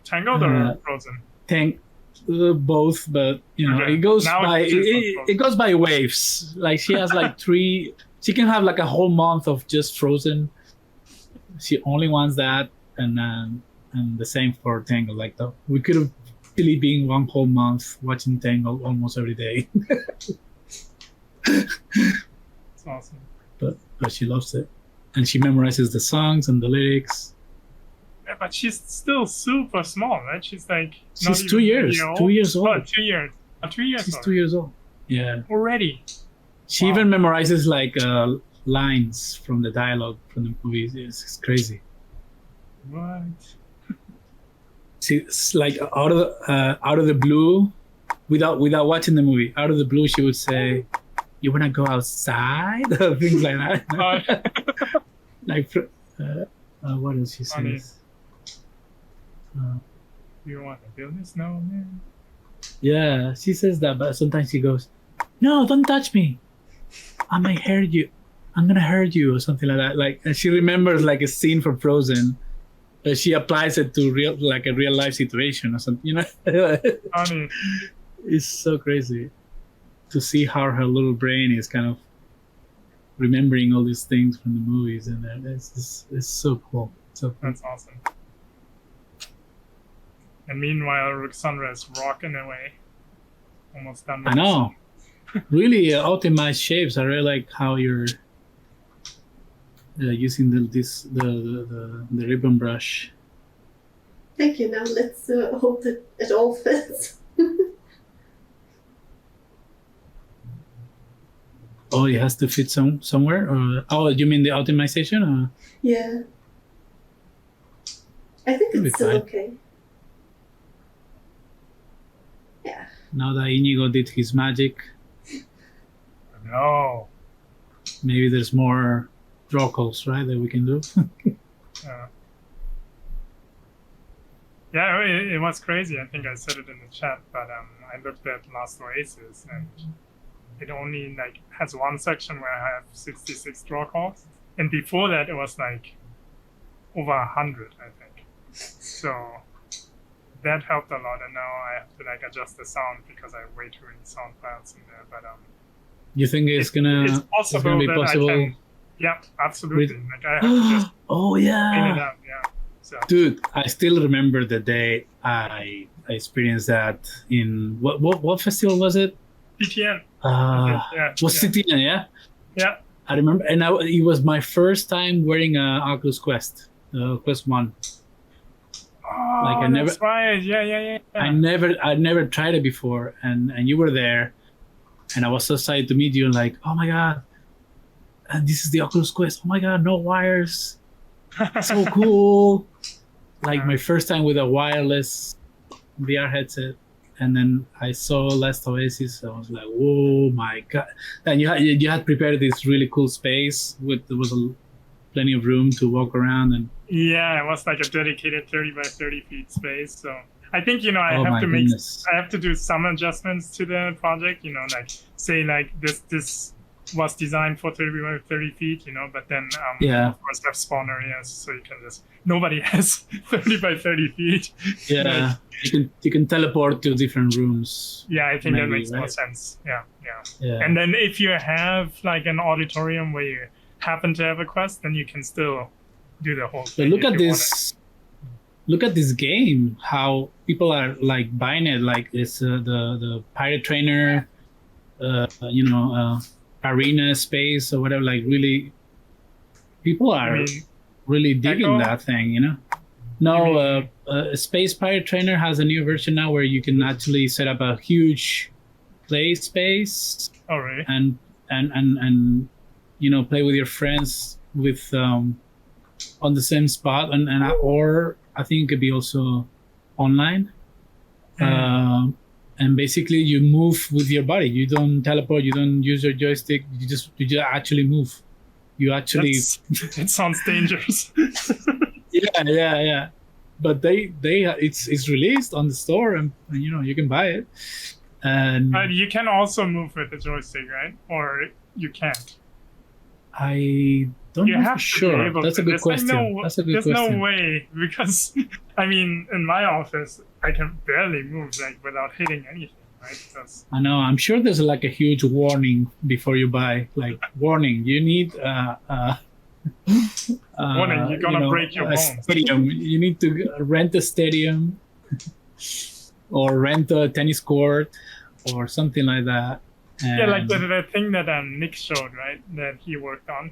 Tangled or Frozen? Both, but Okay. it goes Now by it's just it goes by waves. Like she has like three. She can have like a whole month of just Frozen. She only wants that, and the same for Tangled. Like we could have really been one whole month watching Tangled almost every day. It's awesome. But she loves it, and she memorizes the songs and the lyrics. Yeah, but she's still super small, right? She's like She's 2 years. 2 years old. Oh, 2 years. 2 years. She's old. 2 years old. Yeah. Already. She even memorizes like lines from the dialogue from the movies. It's crazy. What? It's like out of the blue, without watching the movie, out of the blue, she would say, "You wanna go outside?" Things like that. Like, what else she says? You want to build this now, man? Yeah, she says that, but sometimes she goes, "No, don't touch me. I might hurt you. I'm gonna hurt you," or something like that. Like, and she remembers like a scene from Frozen. She applies it to a real life situation or something. Funny. It's so crazy to see how her little brain is kind of remembering all these things from the movies, and it's so cool. So cool. That's awesome. And meanwhile, Ruxandra is rocking away. Almost done with I know. Really optimized shapes. I really like how you're using the ribbon brush. Thank you. Now let's hope that it all fits. Oh, it has to fit somewhere? Or, you mean the optimization? Or? Yeah. I think It'll be it's still fine. okay. Yeah. Now that Inigo did his magic, No. maybe there's more draw calls, right, that we can do. Yeah, it was crazy. I think I said it in the chat, but I looked at Last Oasis, and it only like has one section where I have 66 draw calls, and before that it was like over 100, I think. So that helped a lot, and now I have to like adjust the sound because I have way too many sound files in there. But You think it's gonna be that possible? I can, yeah, absolutely. Like I have to just Oh clean it yeah, up. Yeah. So dude! I still remember the day I experienced that in what festival was it? PTN. Was CTN, yeah? Yeah. I remember, and it was my first time wearing a Oculus Quest, Quest 1. Oh, Like, I never- that's right. Yeah. I never tried it before, and you were there, and I was so excited to meet you, and like, oh my god, and this is the Oculus Quest. Oh my god, no wires, so cool. Like my first time with a wireless VR headset, and then I saw Last Oasis. I was like, "Whoa, my god!" And you had prepared this really cool space there was plenty of room to walk around, and Yeah, it was like a dedicated 30 by 30 feet space. So I think I oh have my to goodness. I have to do some adjustments to the project. Like say like this was designed for 30 by 30 feet, but then Yeah. of course have spawn areas, so you can just nobody has 30 by 30 feet. Yeah, you can teleport to different rooms. Yeah, I think that Maybe, makes more right? sense. Yeah. Yeah. And then if you have like an auditorium where you happen to have a quest, then you can still do the whole But thing. look if at you want this. Look at this game. How people are like buying it. Like it's the pirate trainer, arena space or whatever. Like really, people I are mean, really digging Echo? that thing. No, Space Pirate Trainer has a new version now where you can actually set up a huge play space oh really? and play with your friends with on the same spot and or I think it could be also online. And basically you move with your body. You don't teleport. You don't use your joystick. You just actually move. You actually It sounds dangerous. yeah. But it's released on the store and you can buy it. And You can also move with the joystick, right? Or you can't. I don't You know have for to be sure. able That's to. a good There's question. That's a good There's question. no way because I mean, in my office, I can barely move like without hitting anything, right? Because I know. I'm sure there's like a huge warning before you buy. Like warning, you need Warning, you're gonna break your a bones. stadium. You need to rent a stadium or rent a tennis court or something like that. yeah, like And- the thing that Nick showed, right? That he worked on.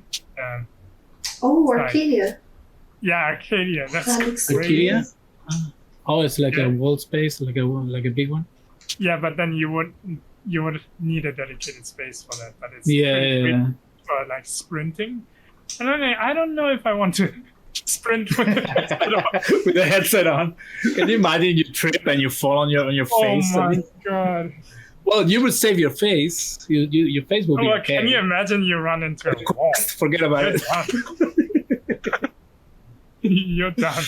Oh, Right. Arcadia. Yeah, Arcadia. That's That looks great. Arcadia? Oh, it's like Yeah. a wall space, like a big one. Yeah, but then you would need a dedicated space for that. But it's Yeah, pretty yeah, great yeah. for like sprinting. And then I don't know if I want to sprint with the headset on. With the headset on. Can you imagine you trip and you fall on your Oh face? I my mean, god! well, you would save your face. Your face will be Oh, okay. can you imagine you run into a wall? Forget about You're it. done. You're done.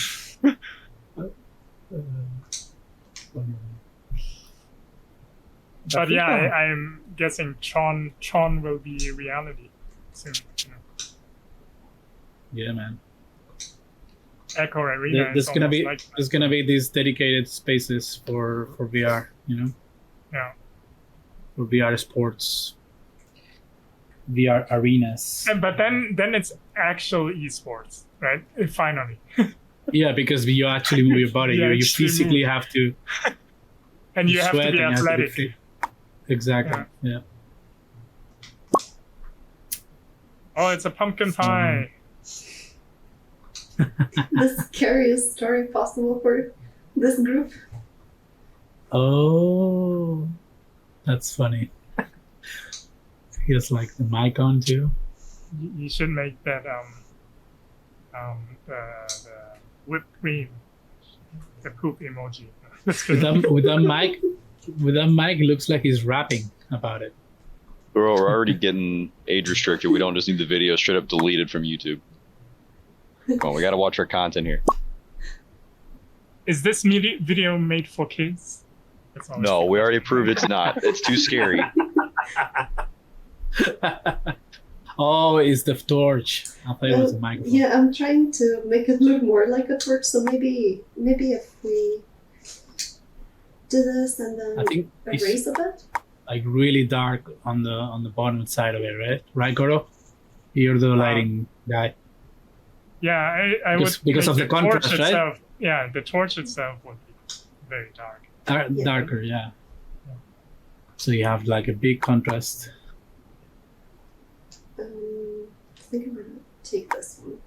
But yeah, I'm guessing Tron will be reality soon. Yeah, man. Echo Arena. There's is gonna almost be like there's gonna be these dedicated spaces for VR. yeah. For VR sports, VR arenas. But then it's actual esports, right? Finally. Yeah, because you actually move your body. You You actually physically move. have to. And you have to sweat be and you have to be athletic. fit. Exactly. Yeah. Oh, it's a pumpkin pie. the scariest story possible for this group. Oh, that's funny. He has like the mic on too. You should make that the whipped cream, the poop emoji. That's With good. that mic, it looks like he's rapping about it. Bro, we're already getting age restricted. We don't just need the video straight up deleted from YouTube. Come on, we gotta watch our content here. Is this video made for kids? That's always No, good. we already proved it's not. It's too scary. Oh, it's the torch. I thought it was a microphone. Yeah, I'm trying to make it look more like a torch. So maybe if we do this and then I think erase it's a bit. like really dark on the bottom side of it, right? Right, Goro? You're the lighting guy. Yeah, I would Because make of the contrast, torch right? itself. Yeah, the torch itself would be very dark. Yeah. Darker, yeah. So you have like a big contrast. I think I'm gonna take this one.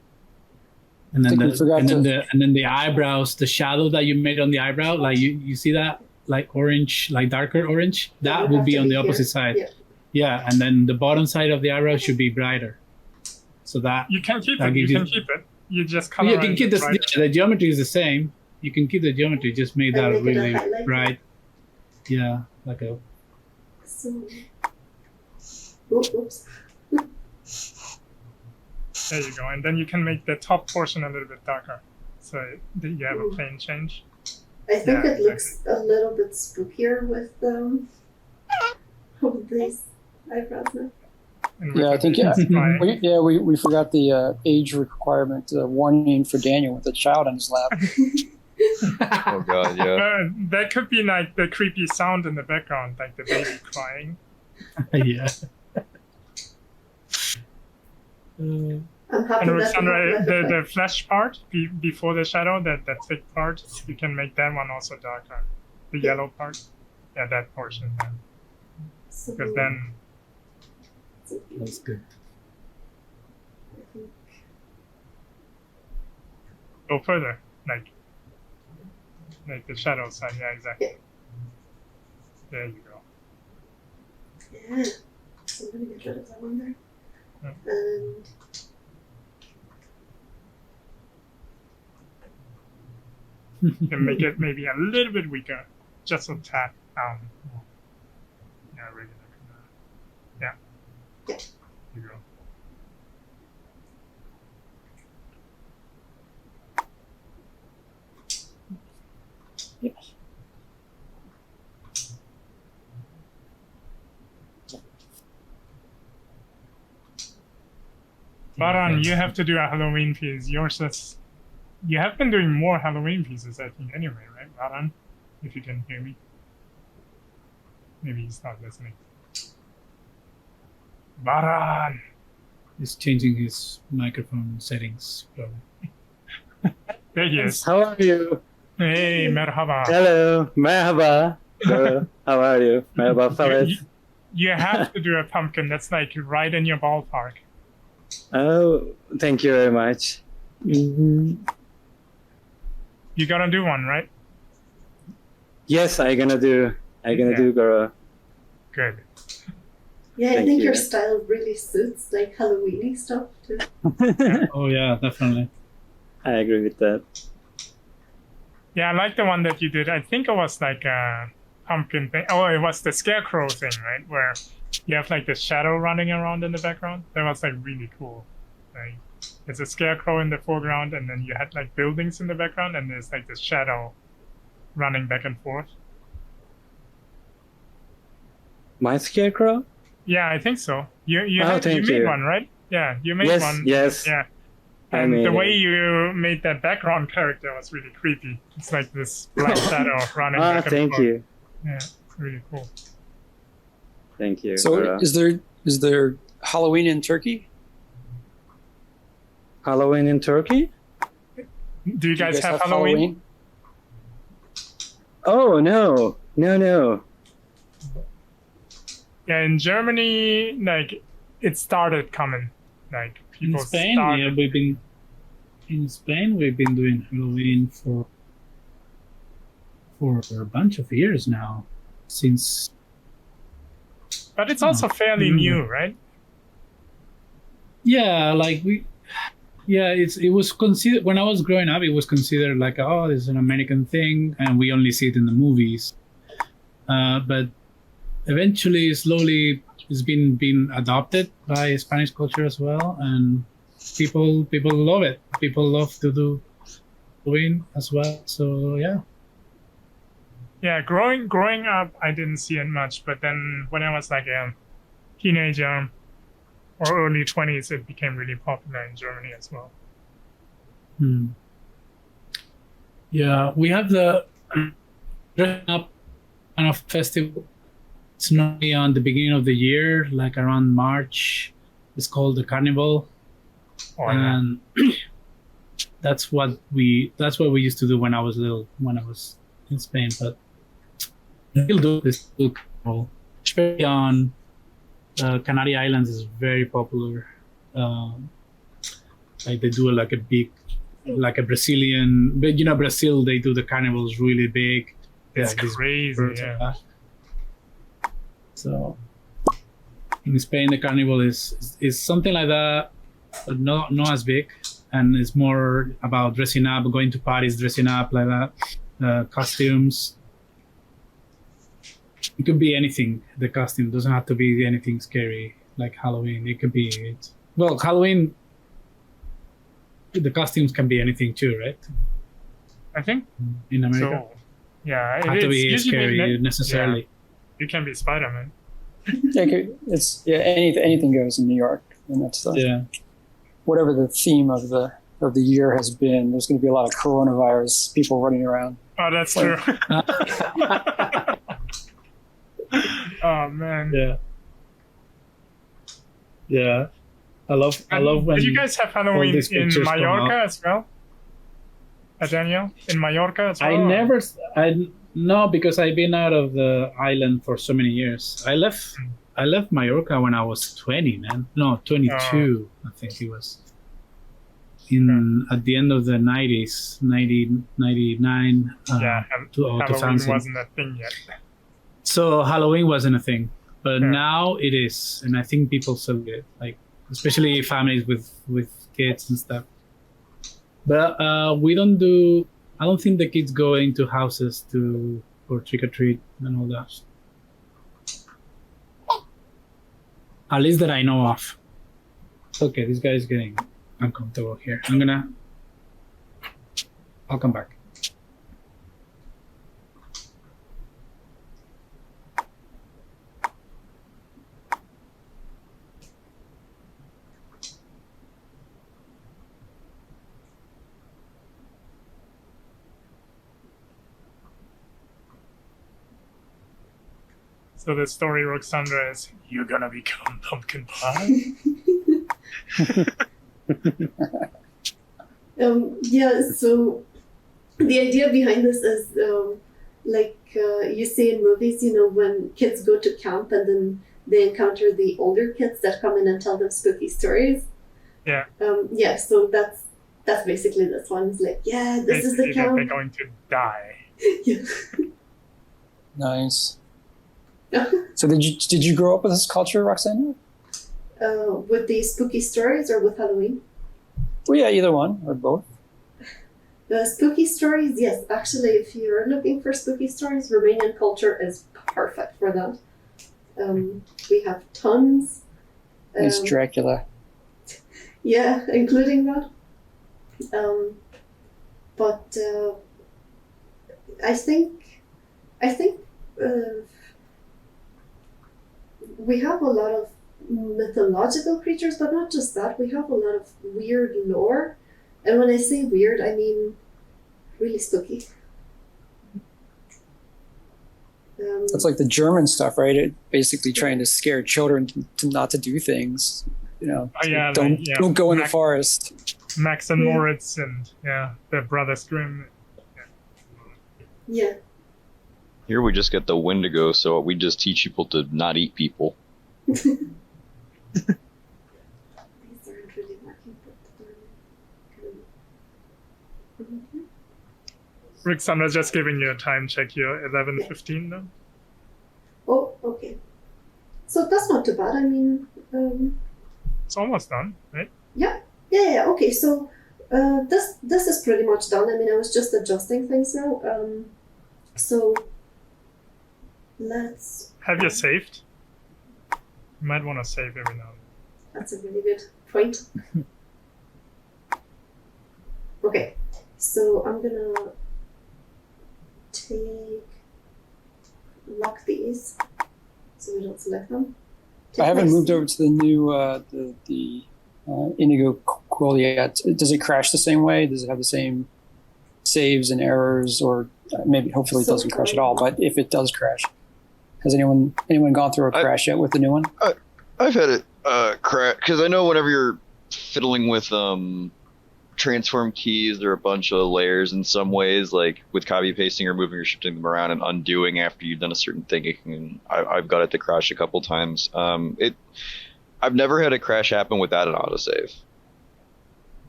And then think we forgot and then the eyebrows, the shadow that you made on the eyebrow, like you see that like orange, like darker orange, Yeah, that it will have be to on be the opposite here. side. Yeah. Yeah, and then the bottom side of the eyebrow should be brighter. So that You can keep That it. You gives can you- keep it. You just you colorize can keep it brighter. the geometry is the same. You can keep the geometry, just make And that make it a really highlight. bright. Yeah, like a So, oops. There you go, and then you can make the top portion a little bit darker, so that you have a plane change. I think Yeah, it looks a little bit spookier with these eyebrows now. And Yeah, I think yeah. it's flying. We forgot the age requirement warning for Daniel with a child in his lap. Oh god, yeah. That could be like the creepy sound in the background, like the baby crying. Yeah. I'm And happy that we Ruxandra, have the flesh part before the shadow, that thick part, you can make that one also darker. The yellow part, yeah, that portion. so Because then, That's good. I think go further, like the shadow side. Yeah, exactly. Yeah. There you go. yeah. So I'm gonna get rid of that one there. Yeah. And You can make it maybe a little bit weaker, just a tad. Yeah, regular. Yeah. Yeah. You go. Baran, you have to do a Halloween piece. Yours is. You have been doing more Halloween pieces, I think, anyway, right, Baran? If you can hear me. Maybe he's not listening. Baran! He's changing his microphone settings, probably. There he is. How are you? Hey, merhaba. Hello, merhaba. Hello, how are you? Merhaba, fellas. You have to do a pumpkin. That's like right in your ballpark. Oh, thank you very much. You gotta do one, right? Yes, I'm gonna do, girl. Good. yeah, I Thank think you. your style really suits like Halloweeny stuff too. Oh yeah, definitely. I agree with that. Yeah, I like the one that you did. I think it was like a pumpkin thing. Oh, it was the scarecrow thing, right? Where you have like the shadow running around in the background. That was like really cool. Like, it's a scarecrow in the foreground, and then you had like buildings in the background, and there's like this shadow running back and forth. My scarecrow? Yeah, I think so. You thank made you. one, right? Yeah, you made Yes, one. yes. Yeah. I And made the way it. you made that background character was really creepy. It's like this black shadow running Ah, back and thank forth. you. Yeah, it's really cool. Thank you. So girl. is there Halloween in Turkey? Halloween in Turkey? Do you guys have Halloween? Oh, no. No. Yeah, in Germany, like it started coming. Like In people Spain, started. in Spain we've been doing Halloween for a bunch of years now. Since But it's also fairly new, right? yeah, it was considered when I was growing up. It was considered like, oh, it's an American thing, and we only see it in the movies. But eventually, slowly, it's been adopted by Spanish culture as well, and people love it. People love to do Halloween as well. So yeah. Yeah, growing up, I didn't see it much, but then when I was like a teenager or early 20s, it became really popular in Germany as well. Yeah, we have the dressing up kind of festival. It's normally on the beginning of the year, like around March. It's called the Carnival, Oh, yeah. and that's what we used to do when I was little, when I was in Spain. But we still do this carnival, especially on Canary Islands. Is very popular. Like they do like a big, like a Brazilian, but Brazil, they do the carnivals really big. It's these crazy, birds yeah. like that. So in Spain, the carnival is something like that, but not as big, and it's more about dressing up, going to parties, dressing up like that, costumes. It could be anything. The costume doesn't have to be anything scary like Halloween. It could be Halloween. The costumes can be anything too, right? I think In America, so. Yeah, have to it's be usually scary necessarily. Yeah, you can be Spider-Man. Anything goes in New York, and that's whatever the theme of the year has been. There's going to be a lot of coronavirus people running around. Oh, that's true. Oh man. Yeah. I love when. Did you guys have Halloween in Mallorca as well? Daniel, in Mallorca as well? No, because I've been out of the island for so many years. I left Mallorca when I was 20, man. No, 22, I think it was. At the end of the 90s, 99. Halloween wasn't a thing yet. So Halloween wasn't a thing, but now it is, and I think people celebrate it, like especially families with kids and stuff. But we don't do. I don't think the kids go into houses for trick or treat and all that. At least that I know of. Okay, this guy is getting uncomfortable here. I'll come back. So the story, Ruxandra, is you're gonna become pumpkin pie? So the idea behind this is you see in movies, when kids go to camp and then they encounter the older kids that come in and tell them spooky stories. Yeah. So that's basically this one. It's like, this is the camp. They're going to die. Yeah. Nice. So did you grow up with this culture, Roxanne? With the spooky stories or with Halloween? Well, yeah, either one or both. The spooky stories, yes. Actually, if you're looking for spooky stories, Romanian culture is perfect for that. We have tons. It's Dracula. Yeah, including that. But I think we have a lot of mythological creatures, but not just that. We have a lot of weird lore. And when I say weird, I mean really spooky. That's like the German stuff, right? It basically trying to scare children to not to do things. Don't go in the forest. Max and Moritz and the Brothers Grimm. Yeah. Here we just get the Wendigo, so we just teach people to not eat people. These aren't really working, but Ruxandra's just giving you a time check here, 11:15 now. Oh, okay. So that's not too bad. I mean, it's almost done, right? Yeah. Okay, so this is pretty much done. I mean, I was just adjusting things now. So let's. Have you saved? You might want to save every now and then. That's a really good point. Okay, so I'm gonna lock these so we don't select them. I haven't moved over to the new the Indigo Quill yet. Does it crash the same way? Does it have the same saves and errors, or maybe hopefully it doesn't crash at all? But if it does crash, has anyone gone through a crash yet with the new one? I've had it crash because I know whenever you're fiddling with transform keys, there are a bunch of layers in some ways, like with copy pasting or moving or shifting them around and undoing after you've done a certain thing. I've got it to crash a couple times. I've never had a crash happen without an autosave.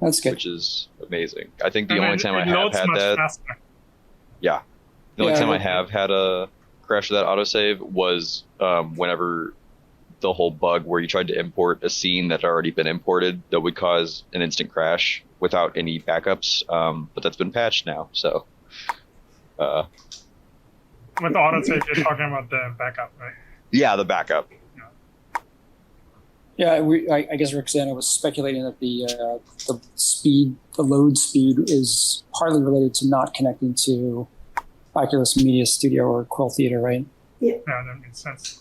That's good. Which is amazing. I think the only time I have had that. Faster. Yeah. The only time I have had a crash without autosave was whenever the whole bug where you tried to import a scene that had already been imported that would cause an instant crash without any backups. But that's been patched now, so. With autosave, you're talking about the backup, right? Yeah, the backup. Yeah, I guess Ruxandra was speculating that the load speed is partly related to not connecting to Oculus Media Studio or Quill Theater, right? Yeah. Yeah, that makes sense.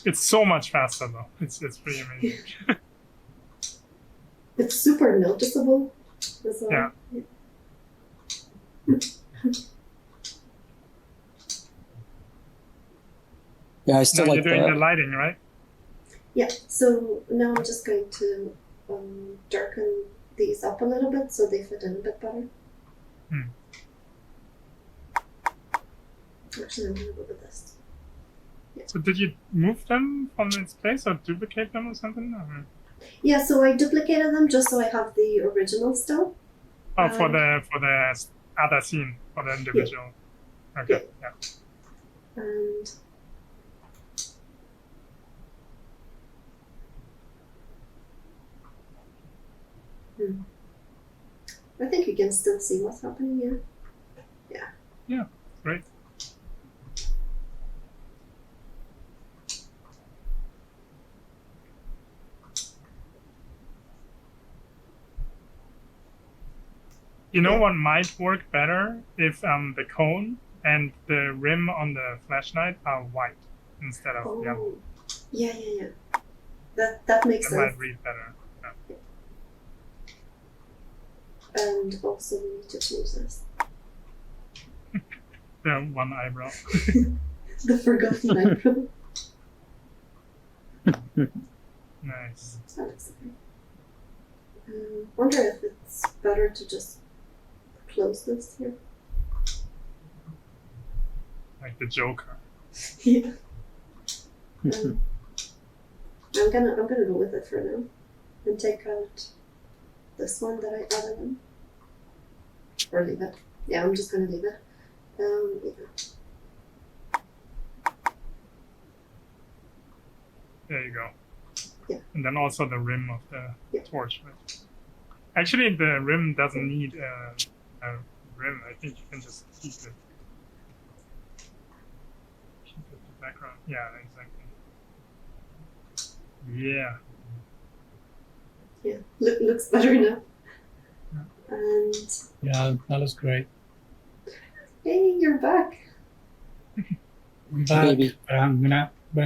It's so much faster though. It's pretty amazing. It's super noticeable as well. Yeah. Yeah, I still Now like you're doing the. the lighting, right? Yeah, so now I'm just going to darken these up a little bit so they fit in a bit better. Actually, I'm going to go with this. So did you move them from its place or duplicate them or something? Or... Yeah, so I duplicated them just so I have the original still. Oh, for the other scene, for the individual. Okay, yeah. And I think you can still see what's happening here. Yeah, great. You know what might work better if the cone and the rim on the flashlight are white instead of yellow. Yeah. That makes That sense. might read better. Yeah. And also we need to change this. The one eyebrow. The forgotten eyebrow. Nice. That looks okay. Wonder if it's better to just close this here. Like the Joker. Yeah. I'm gonna go with it for now, and take out this one that I added in, or leave it. Yeah, I'm just gonna leave it. Yeah. There you go. Yeah. And then also the rim of the Yeah. torch. Right? Actually, the rim doesn't need a rim. I think you can just keep it. Keep it the background. Yeah, exactly. Yeah. Yeah, looks better now. Yeah. And Yeah, that looks great. hey, you're back. I'm back, Maybe. but I'm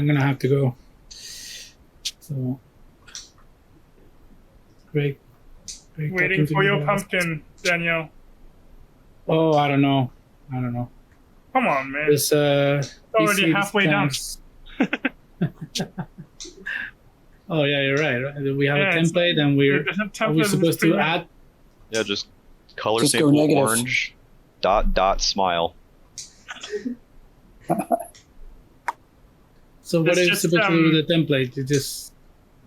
gonna have to go. So great. Waiting talking to for you your guys. pumpkin, Daniel. Oh, I don't know. Come on, man. There's It's already PC halfway done. scans. Oh yeah, you're right. We have Yeah, a it's- template, and we're The are we template is supposed to pretty add? Yeah, just color Just go sample negative. orange. ... Smile. So what It's are you just, supposed to do with the template?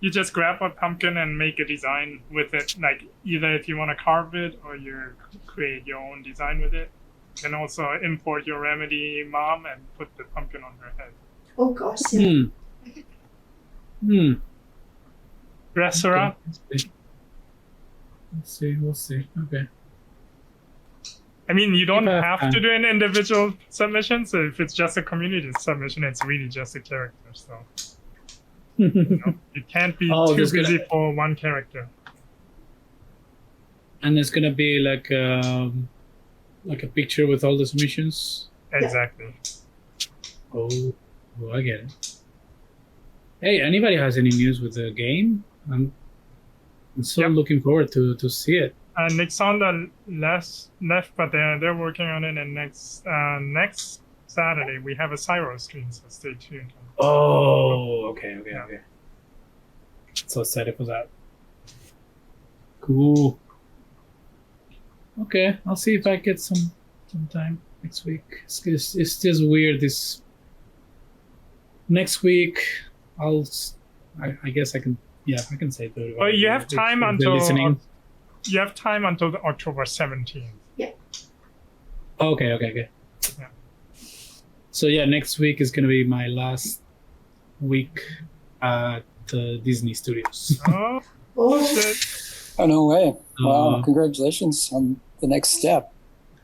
You just grab a pumpkin and make a design with it. Like either if you want to carve it or you create your own design with it. You can also import your remedy mom and put the pumpkin on her head. Oh gosh, yeah. Dress her up. Let's see. We'll see. Okay. I mean, you don't Yeah. have to do an individual submission. So if it's just a community submission, it's really just a character. So you know, you can't be Oh, too there's busy gonna- for one character. And it's gonna be like a picture with all the submissions. Exactly. Oh, I get it. Hey, anybody has any news with the game? I'm so Yep. looking forward to see it. Nixonda left, but they're working on it. And next Saturday we have a Cyro stream, so stay tuned. Oh, okay. Yeah. So excited for that. Cool. Okay, I'll see if I get some time next week. It's just weird. This next week, I guess I can. Yeah, I can say that. Well, you have time they're until listening. you have time until October 17th. Okay. Yeah. So yeah, next week is gonna be my last week at Disney Studios. Oh Oh, shit! Oh, no way. Wow. Uh, Congratulations on the next step.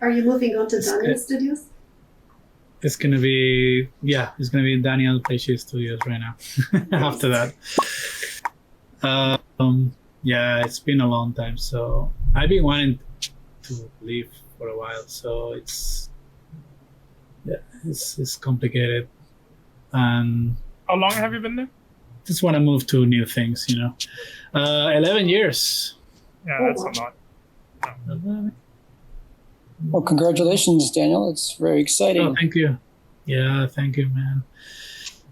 are you moving on to It's Daniel good. Studios? It's gonna be Daniel Peixe Studios right now. After that, yeah, it's been a long time. So I've been wanting to leave for a while. So it's complicated. And How long have you been there? Just want to move to new things, 11 years. Yeah, Oh, that's wow. a lot. Well, congratulations, Daniel. It's very exciting. Oh, thank you. Yeah, thank you, man.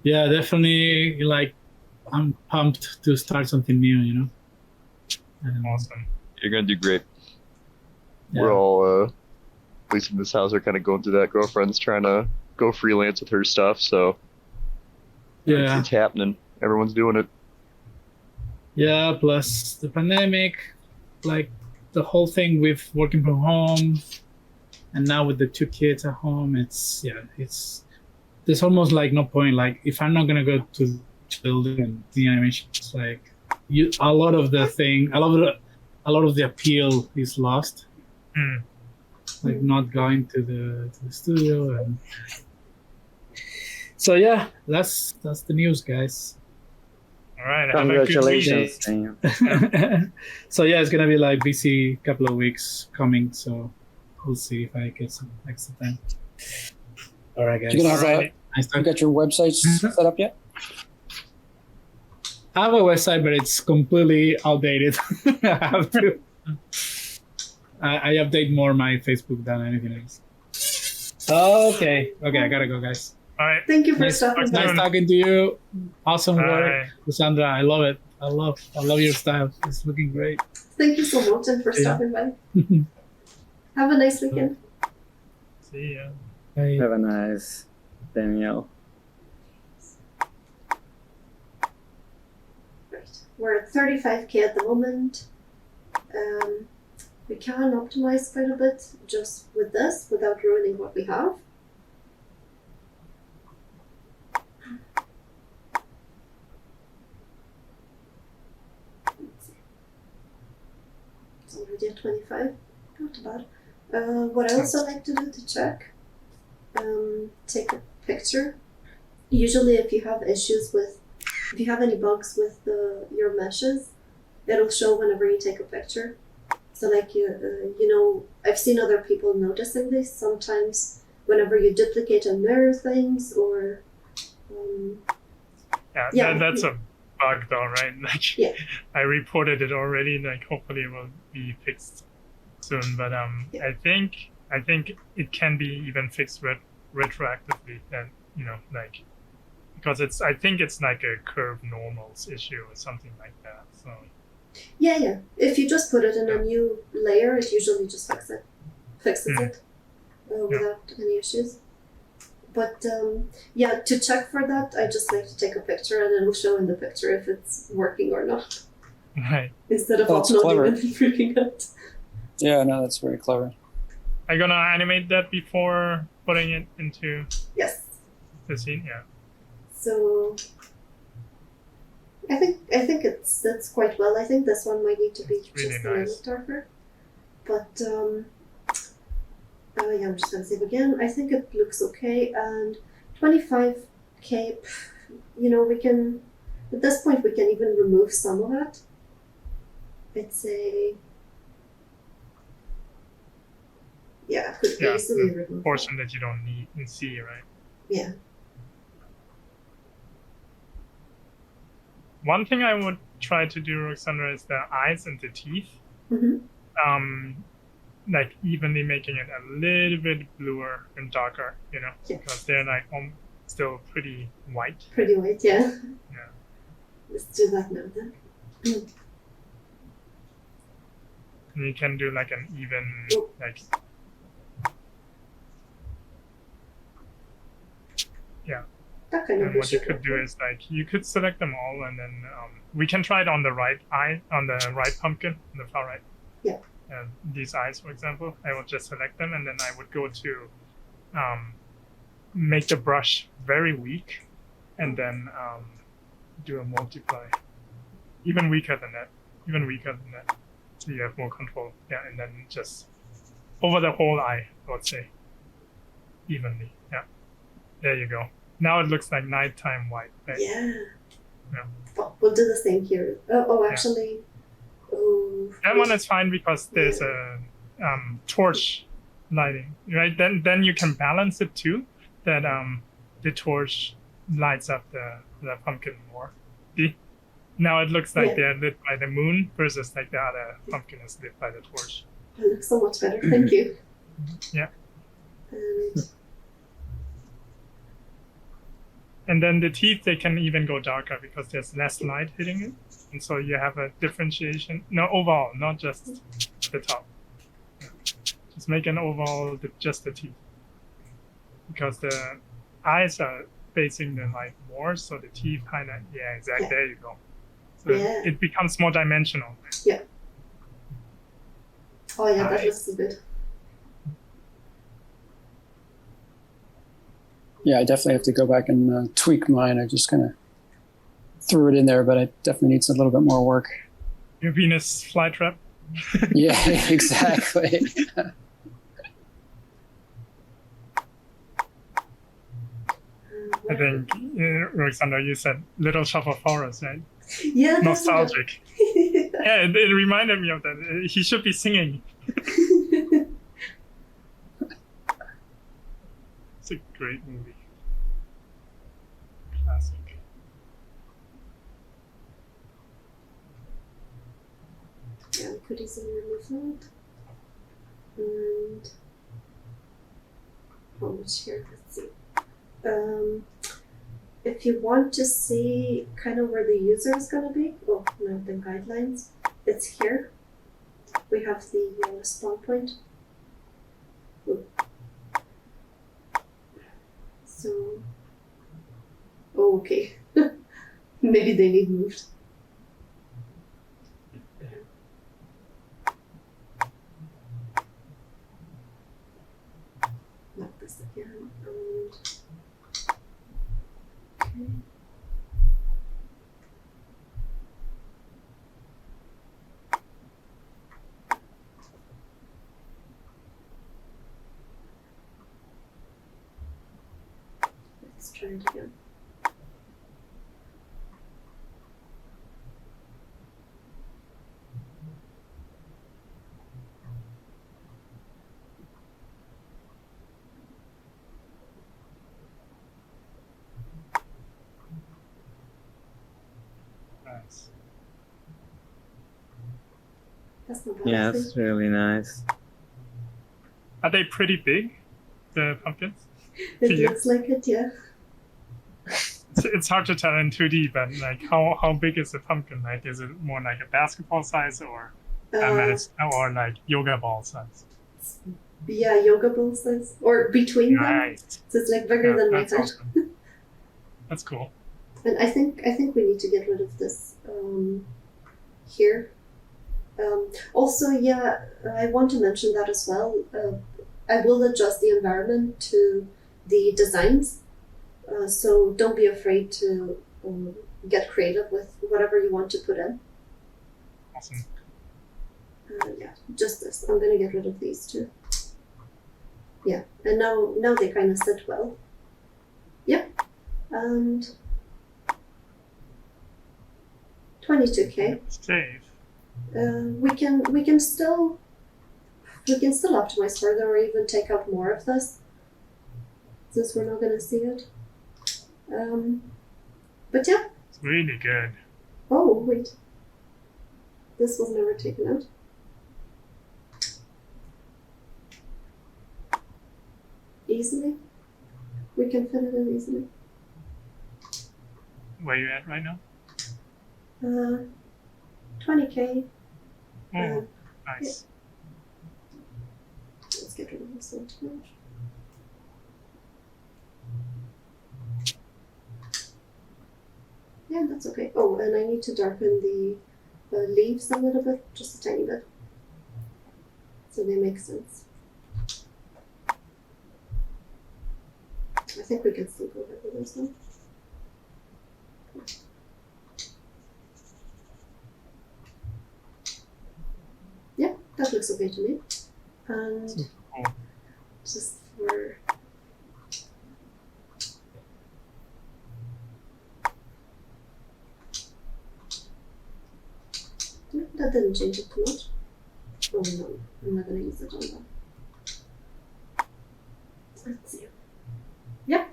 Yeah, definitely. Like, I'm pumped to start something new. And, Awesome. You're gonna do great. yeah. We're all, at least in this house, are kind of going through that. Girlfriend's trying to go freelance with her stuff, so Yeah. it's happening. Everyone's doing it. Yeah, plus the pandemic, like the whole thing with working from home, and now with the 2 kids at home, there's almost like no point. Like if I'm not gonna go to building and the animation, it's like a lot of the appeal is lost. Mm. Like not going to the studio, and so yeah, that's the news, guys. All right. Have a good Congratulations, week. Daniel. So yeah, it's gonna be like busy couple of weeks coming. So we'll see if I get some extra time. All right, guys. You gonna have Alright. Nice You talk. got your website set up yet? I have a website, but it's completely outdated. I have to. I update more my Facebook than anything else. Okay, I gotta go, guys. All right. Thank you for Nice, stopping by. nice talking to you. Awesome work, Bye. Ruxandra. I love it. I love your style. It's looking great. Thank you so much and for Yeah. stopping by. Have a nice weekend. See ya. Bye. Have a nice Daniel. Right. We're at 35k at the moment. We can optimize quite a bit just with this without ruining what we have. Let's see. It's already at 25. Not bad. What I also like to do to check, take a picture. Usually if you have any bugs with your meshes, it'll show whenever you take a picture. So like I've seen other people noticing this sometimes whenever you duplicate and mirror things or Yeah. That's a bug though, right? Like Yeah. I reported it already. Like hopefully it will be fixed soon. But Yeah. I think it can be even fixed retroactively. And like because I think it's like a curve normals issue or something like that. So yeah. If you just put it in a new layer, it usually just fixes it without any issues. But to check for that, I just like to take a picture and it'll show in the picture if it's working or not, right. instead of That's uploading clever. and freaking out. Yeah, no, that's very clever. Are you gonna animate that before putting it into Yes. the scene? Yeah. So I think that's quite well. I think this one might need to be It's really just a nice. little darker. But I'm just gonna save again. I think it looks okay, and 25k. We can at this point we can even remove some of it. It's a could Yeah, easily the remove portion that you don't need and see, right? Yeah. One thing I would try to do, Ruxandra, is the eyes and the teeth. Mm-hmm. Like evenly making it a little bit bluer and darker, Yeah. because they're like still pretty white. Pretty white, yeah. Yeah. Let's do that now then. And you can do like an even Oh. like That kind of and what you should could work. do is like you could select them all and then we can try it on the right eye, on the right pumpkin, on the far right. Yeah. These eyes, for example, I will just select them and then I would go to make the brush very weak and then do a multiply. Even weaker than that. So you have more control. Yeah, and then just over the whole eye, I would say. Evenly. Yeah. There you go. Now it looks like nighttime white, right? Yeah. Yeah. Well, we'll do the same here. Actually. Oh. That one is fine because there's a torch lighting, right? Then you can balance it too. That the torch lights up the pumpkin more. See? Now it looks like Yeah. they're lit by the moon versus like the other pumpkin is lit by the torch. It looks so much better. Thank you. Yeah. And And then the teeth, they can even go darker because there's less light hitting it. And so you have a differentiation. No, overall, not just the top. Yeah. Just make an overall, just the teeth. Because the eyes are facing the light more, so the teeth kind of, yeah, exactly, there you go. So Yeah. it becomes more dimensional. oh yeah, that Nice. looks so good. Yeah, I definitely have to go back and tweak mine. I just kind of threw it in there, but it definitely needs a little bit more work. Your Venus flytrap. Yeah, exactly. I think, Ruxandra, you said Little Shop of Horrors, right? Yeah, that's Nostalgic. Yeah, it reminded me of that. He should be singing. It's a great movie. Classic. Yeah, we could easily remove that. And how much here? Let's see. If you want to see kind of where the user is going to be, oh, no, the guidelines, it's here. We have the spawn point. Ooh. So, oh, okay. Maybe they need moved. Like this again, and okay. Let's try it again. Nice. That's not bad. Yeah, I think. it's really nice. Are they pretty big, the pumpkins? It to you? looks like it, yeah. It's hard to tell in 2D, but like how big is the pumpkin? Like, is it more like a basketball size or or like yoga ball size? Yeah, yoga ball size, or between them. Nice. So it's like bigger Yeah, than my that's head. awesome. That's cool. And I think we need to get rid of this here. Also, yeah, I want to mention that as well. I will adjust the environment to the designs, so don't be afraid to get creative with whatever you want to put in. Awesome. Yeah, just this. I'm gonna get rid of these two. Yeah, and now they kind of sit well. Yep, and 22K. Save. We can still optimize further or even take out more of this, since we're not gonna see it. But yeah. It's really good. Oh wait, this was never taken out. Easily, we can fit it in easily. Where you at right now? 20K. Oh, nice. Let's get rid of this one too. Yeah, that's okay. Oh, and I need to darken the leaves a little bit, just a tiny bit, so they make sense. I think we can still go ahead with this one. Yeah, that looks okay to me. And Cool. just for that didn't change it too much. Oh no, I'm not gonna use it on that. Let's see. Yeah.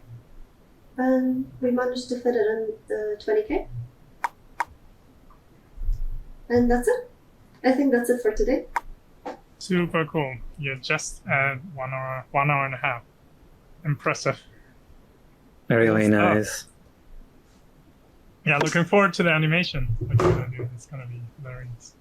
and we managed to fit it in the 20k. And that's it. I think that's it for today. Super cool. You're just at 1 hour and a half. Impressive. Really Good stuff. nice. Yeah, looking forward to the animation. What you're gonna do. It's gonna be hilarious.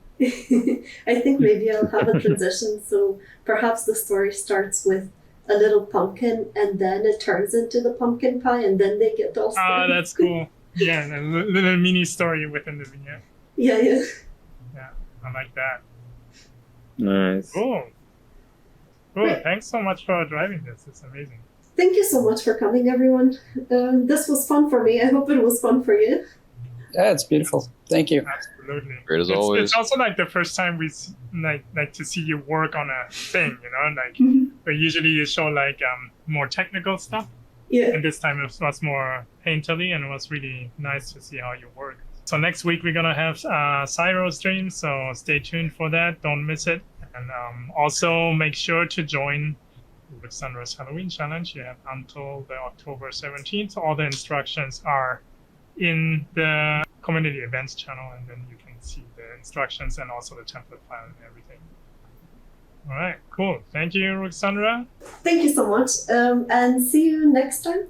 I think maybe I'll have a transition, so perhaps the story starts with a little pumpkin and then it turns into the pumpkin pie and then they get all Ah, scared. that's cool. Yeah, a little mini story within the vignette. Yeah, yeah. Yeah, I like that. Nice. Cool. Cool. Great. Thanks so much for driving this. It's amazing. Thank you so much for coming, everyone. This was fun for me. I hope it was fun for you. Yeah, it's beautiful. Thank you. Absolutely. Great as it's, always. It's also like the first time we like to see you work on a thing, you know, like but usually you show like more technical stuff, Yeah. and this time it was more painterly, and it was really nice to see how you work. So next week we're gonna have Cyro stream, so stay tuned for that. Don't miss it, and also make sure to join Ruxandra's Halloween challenge. You have until the October 17th. All the instructions are in the community events channel, and then you can see the instructions and also the template file and everything. All right, cool. Thank you, Ruxandra. Thank you so much. And see you next time.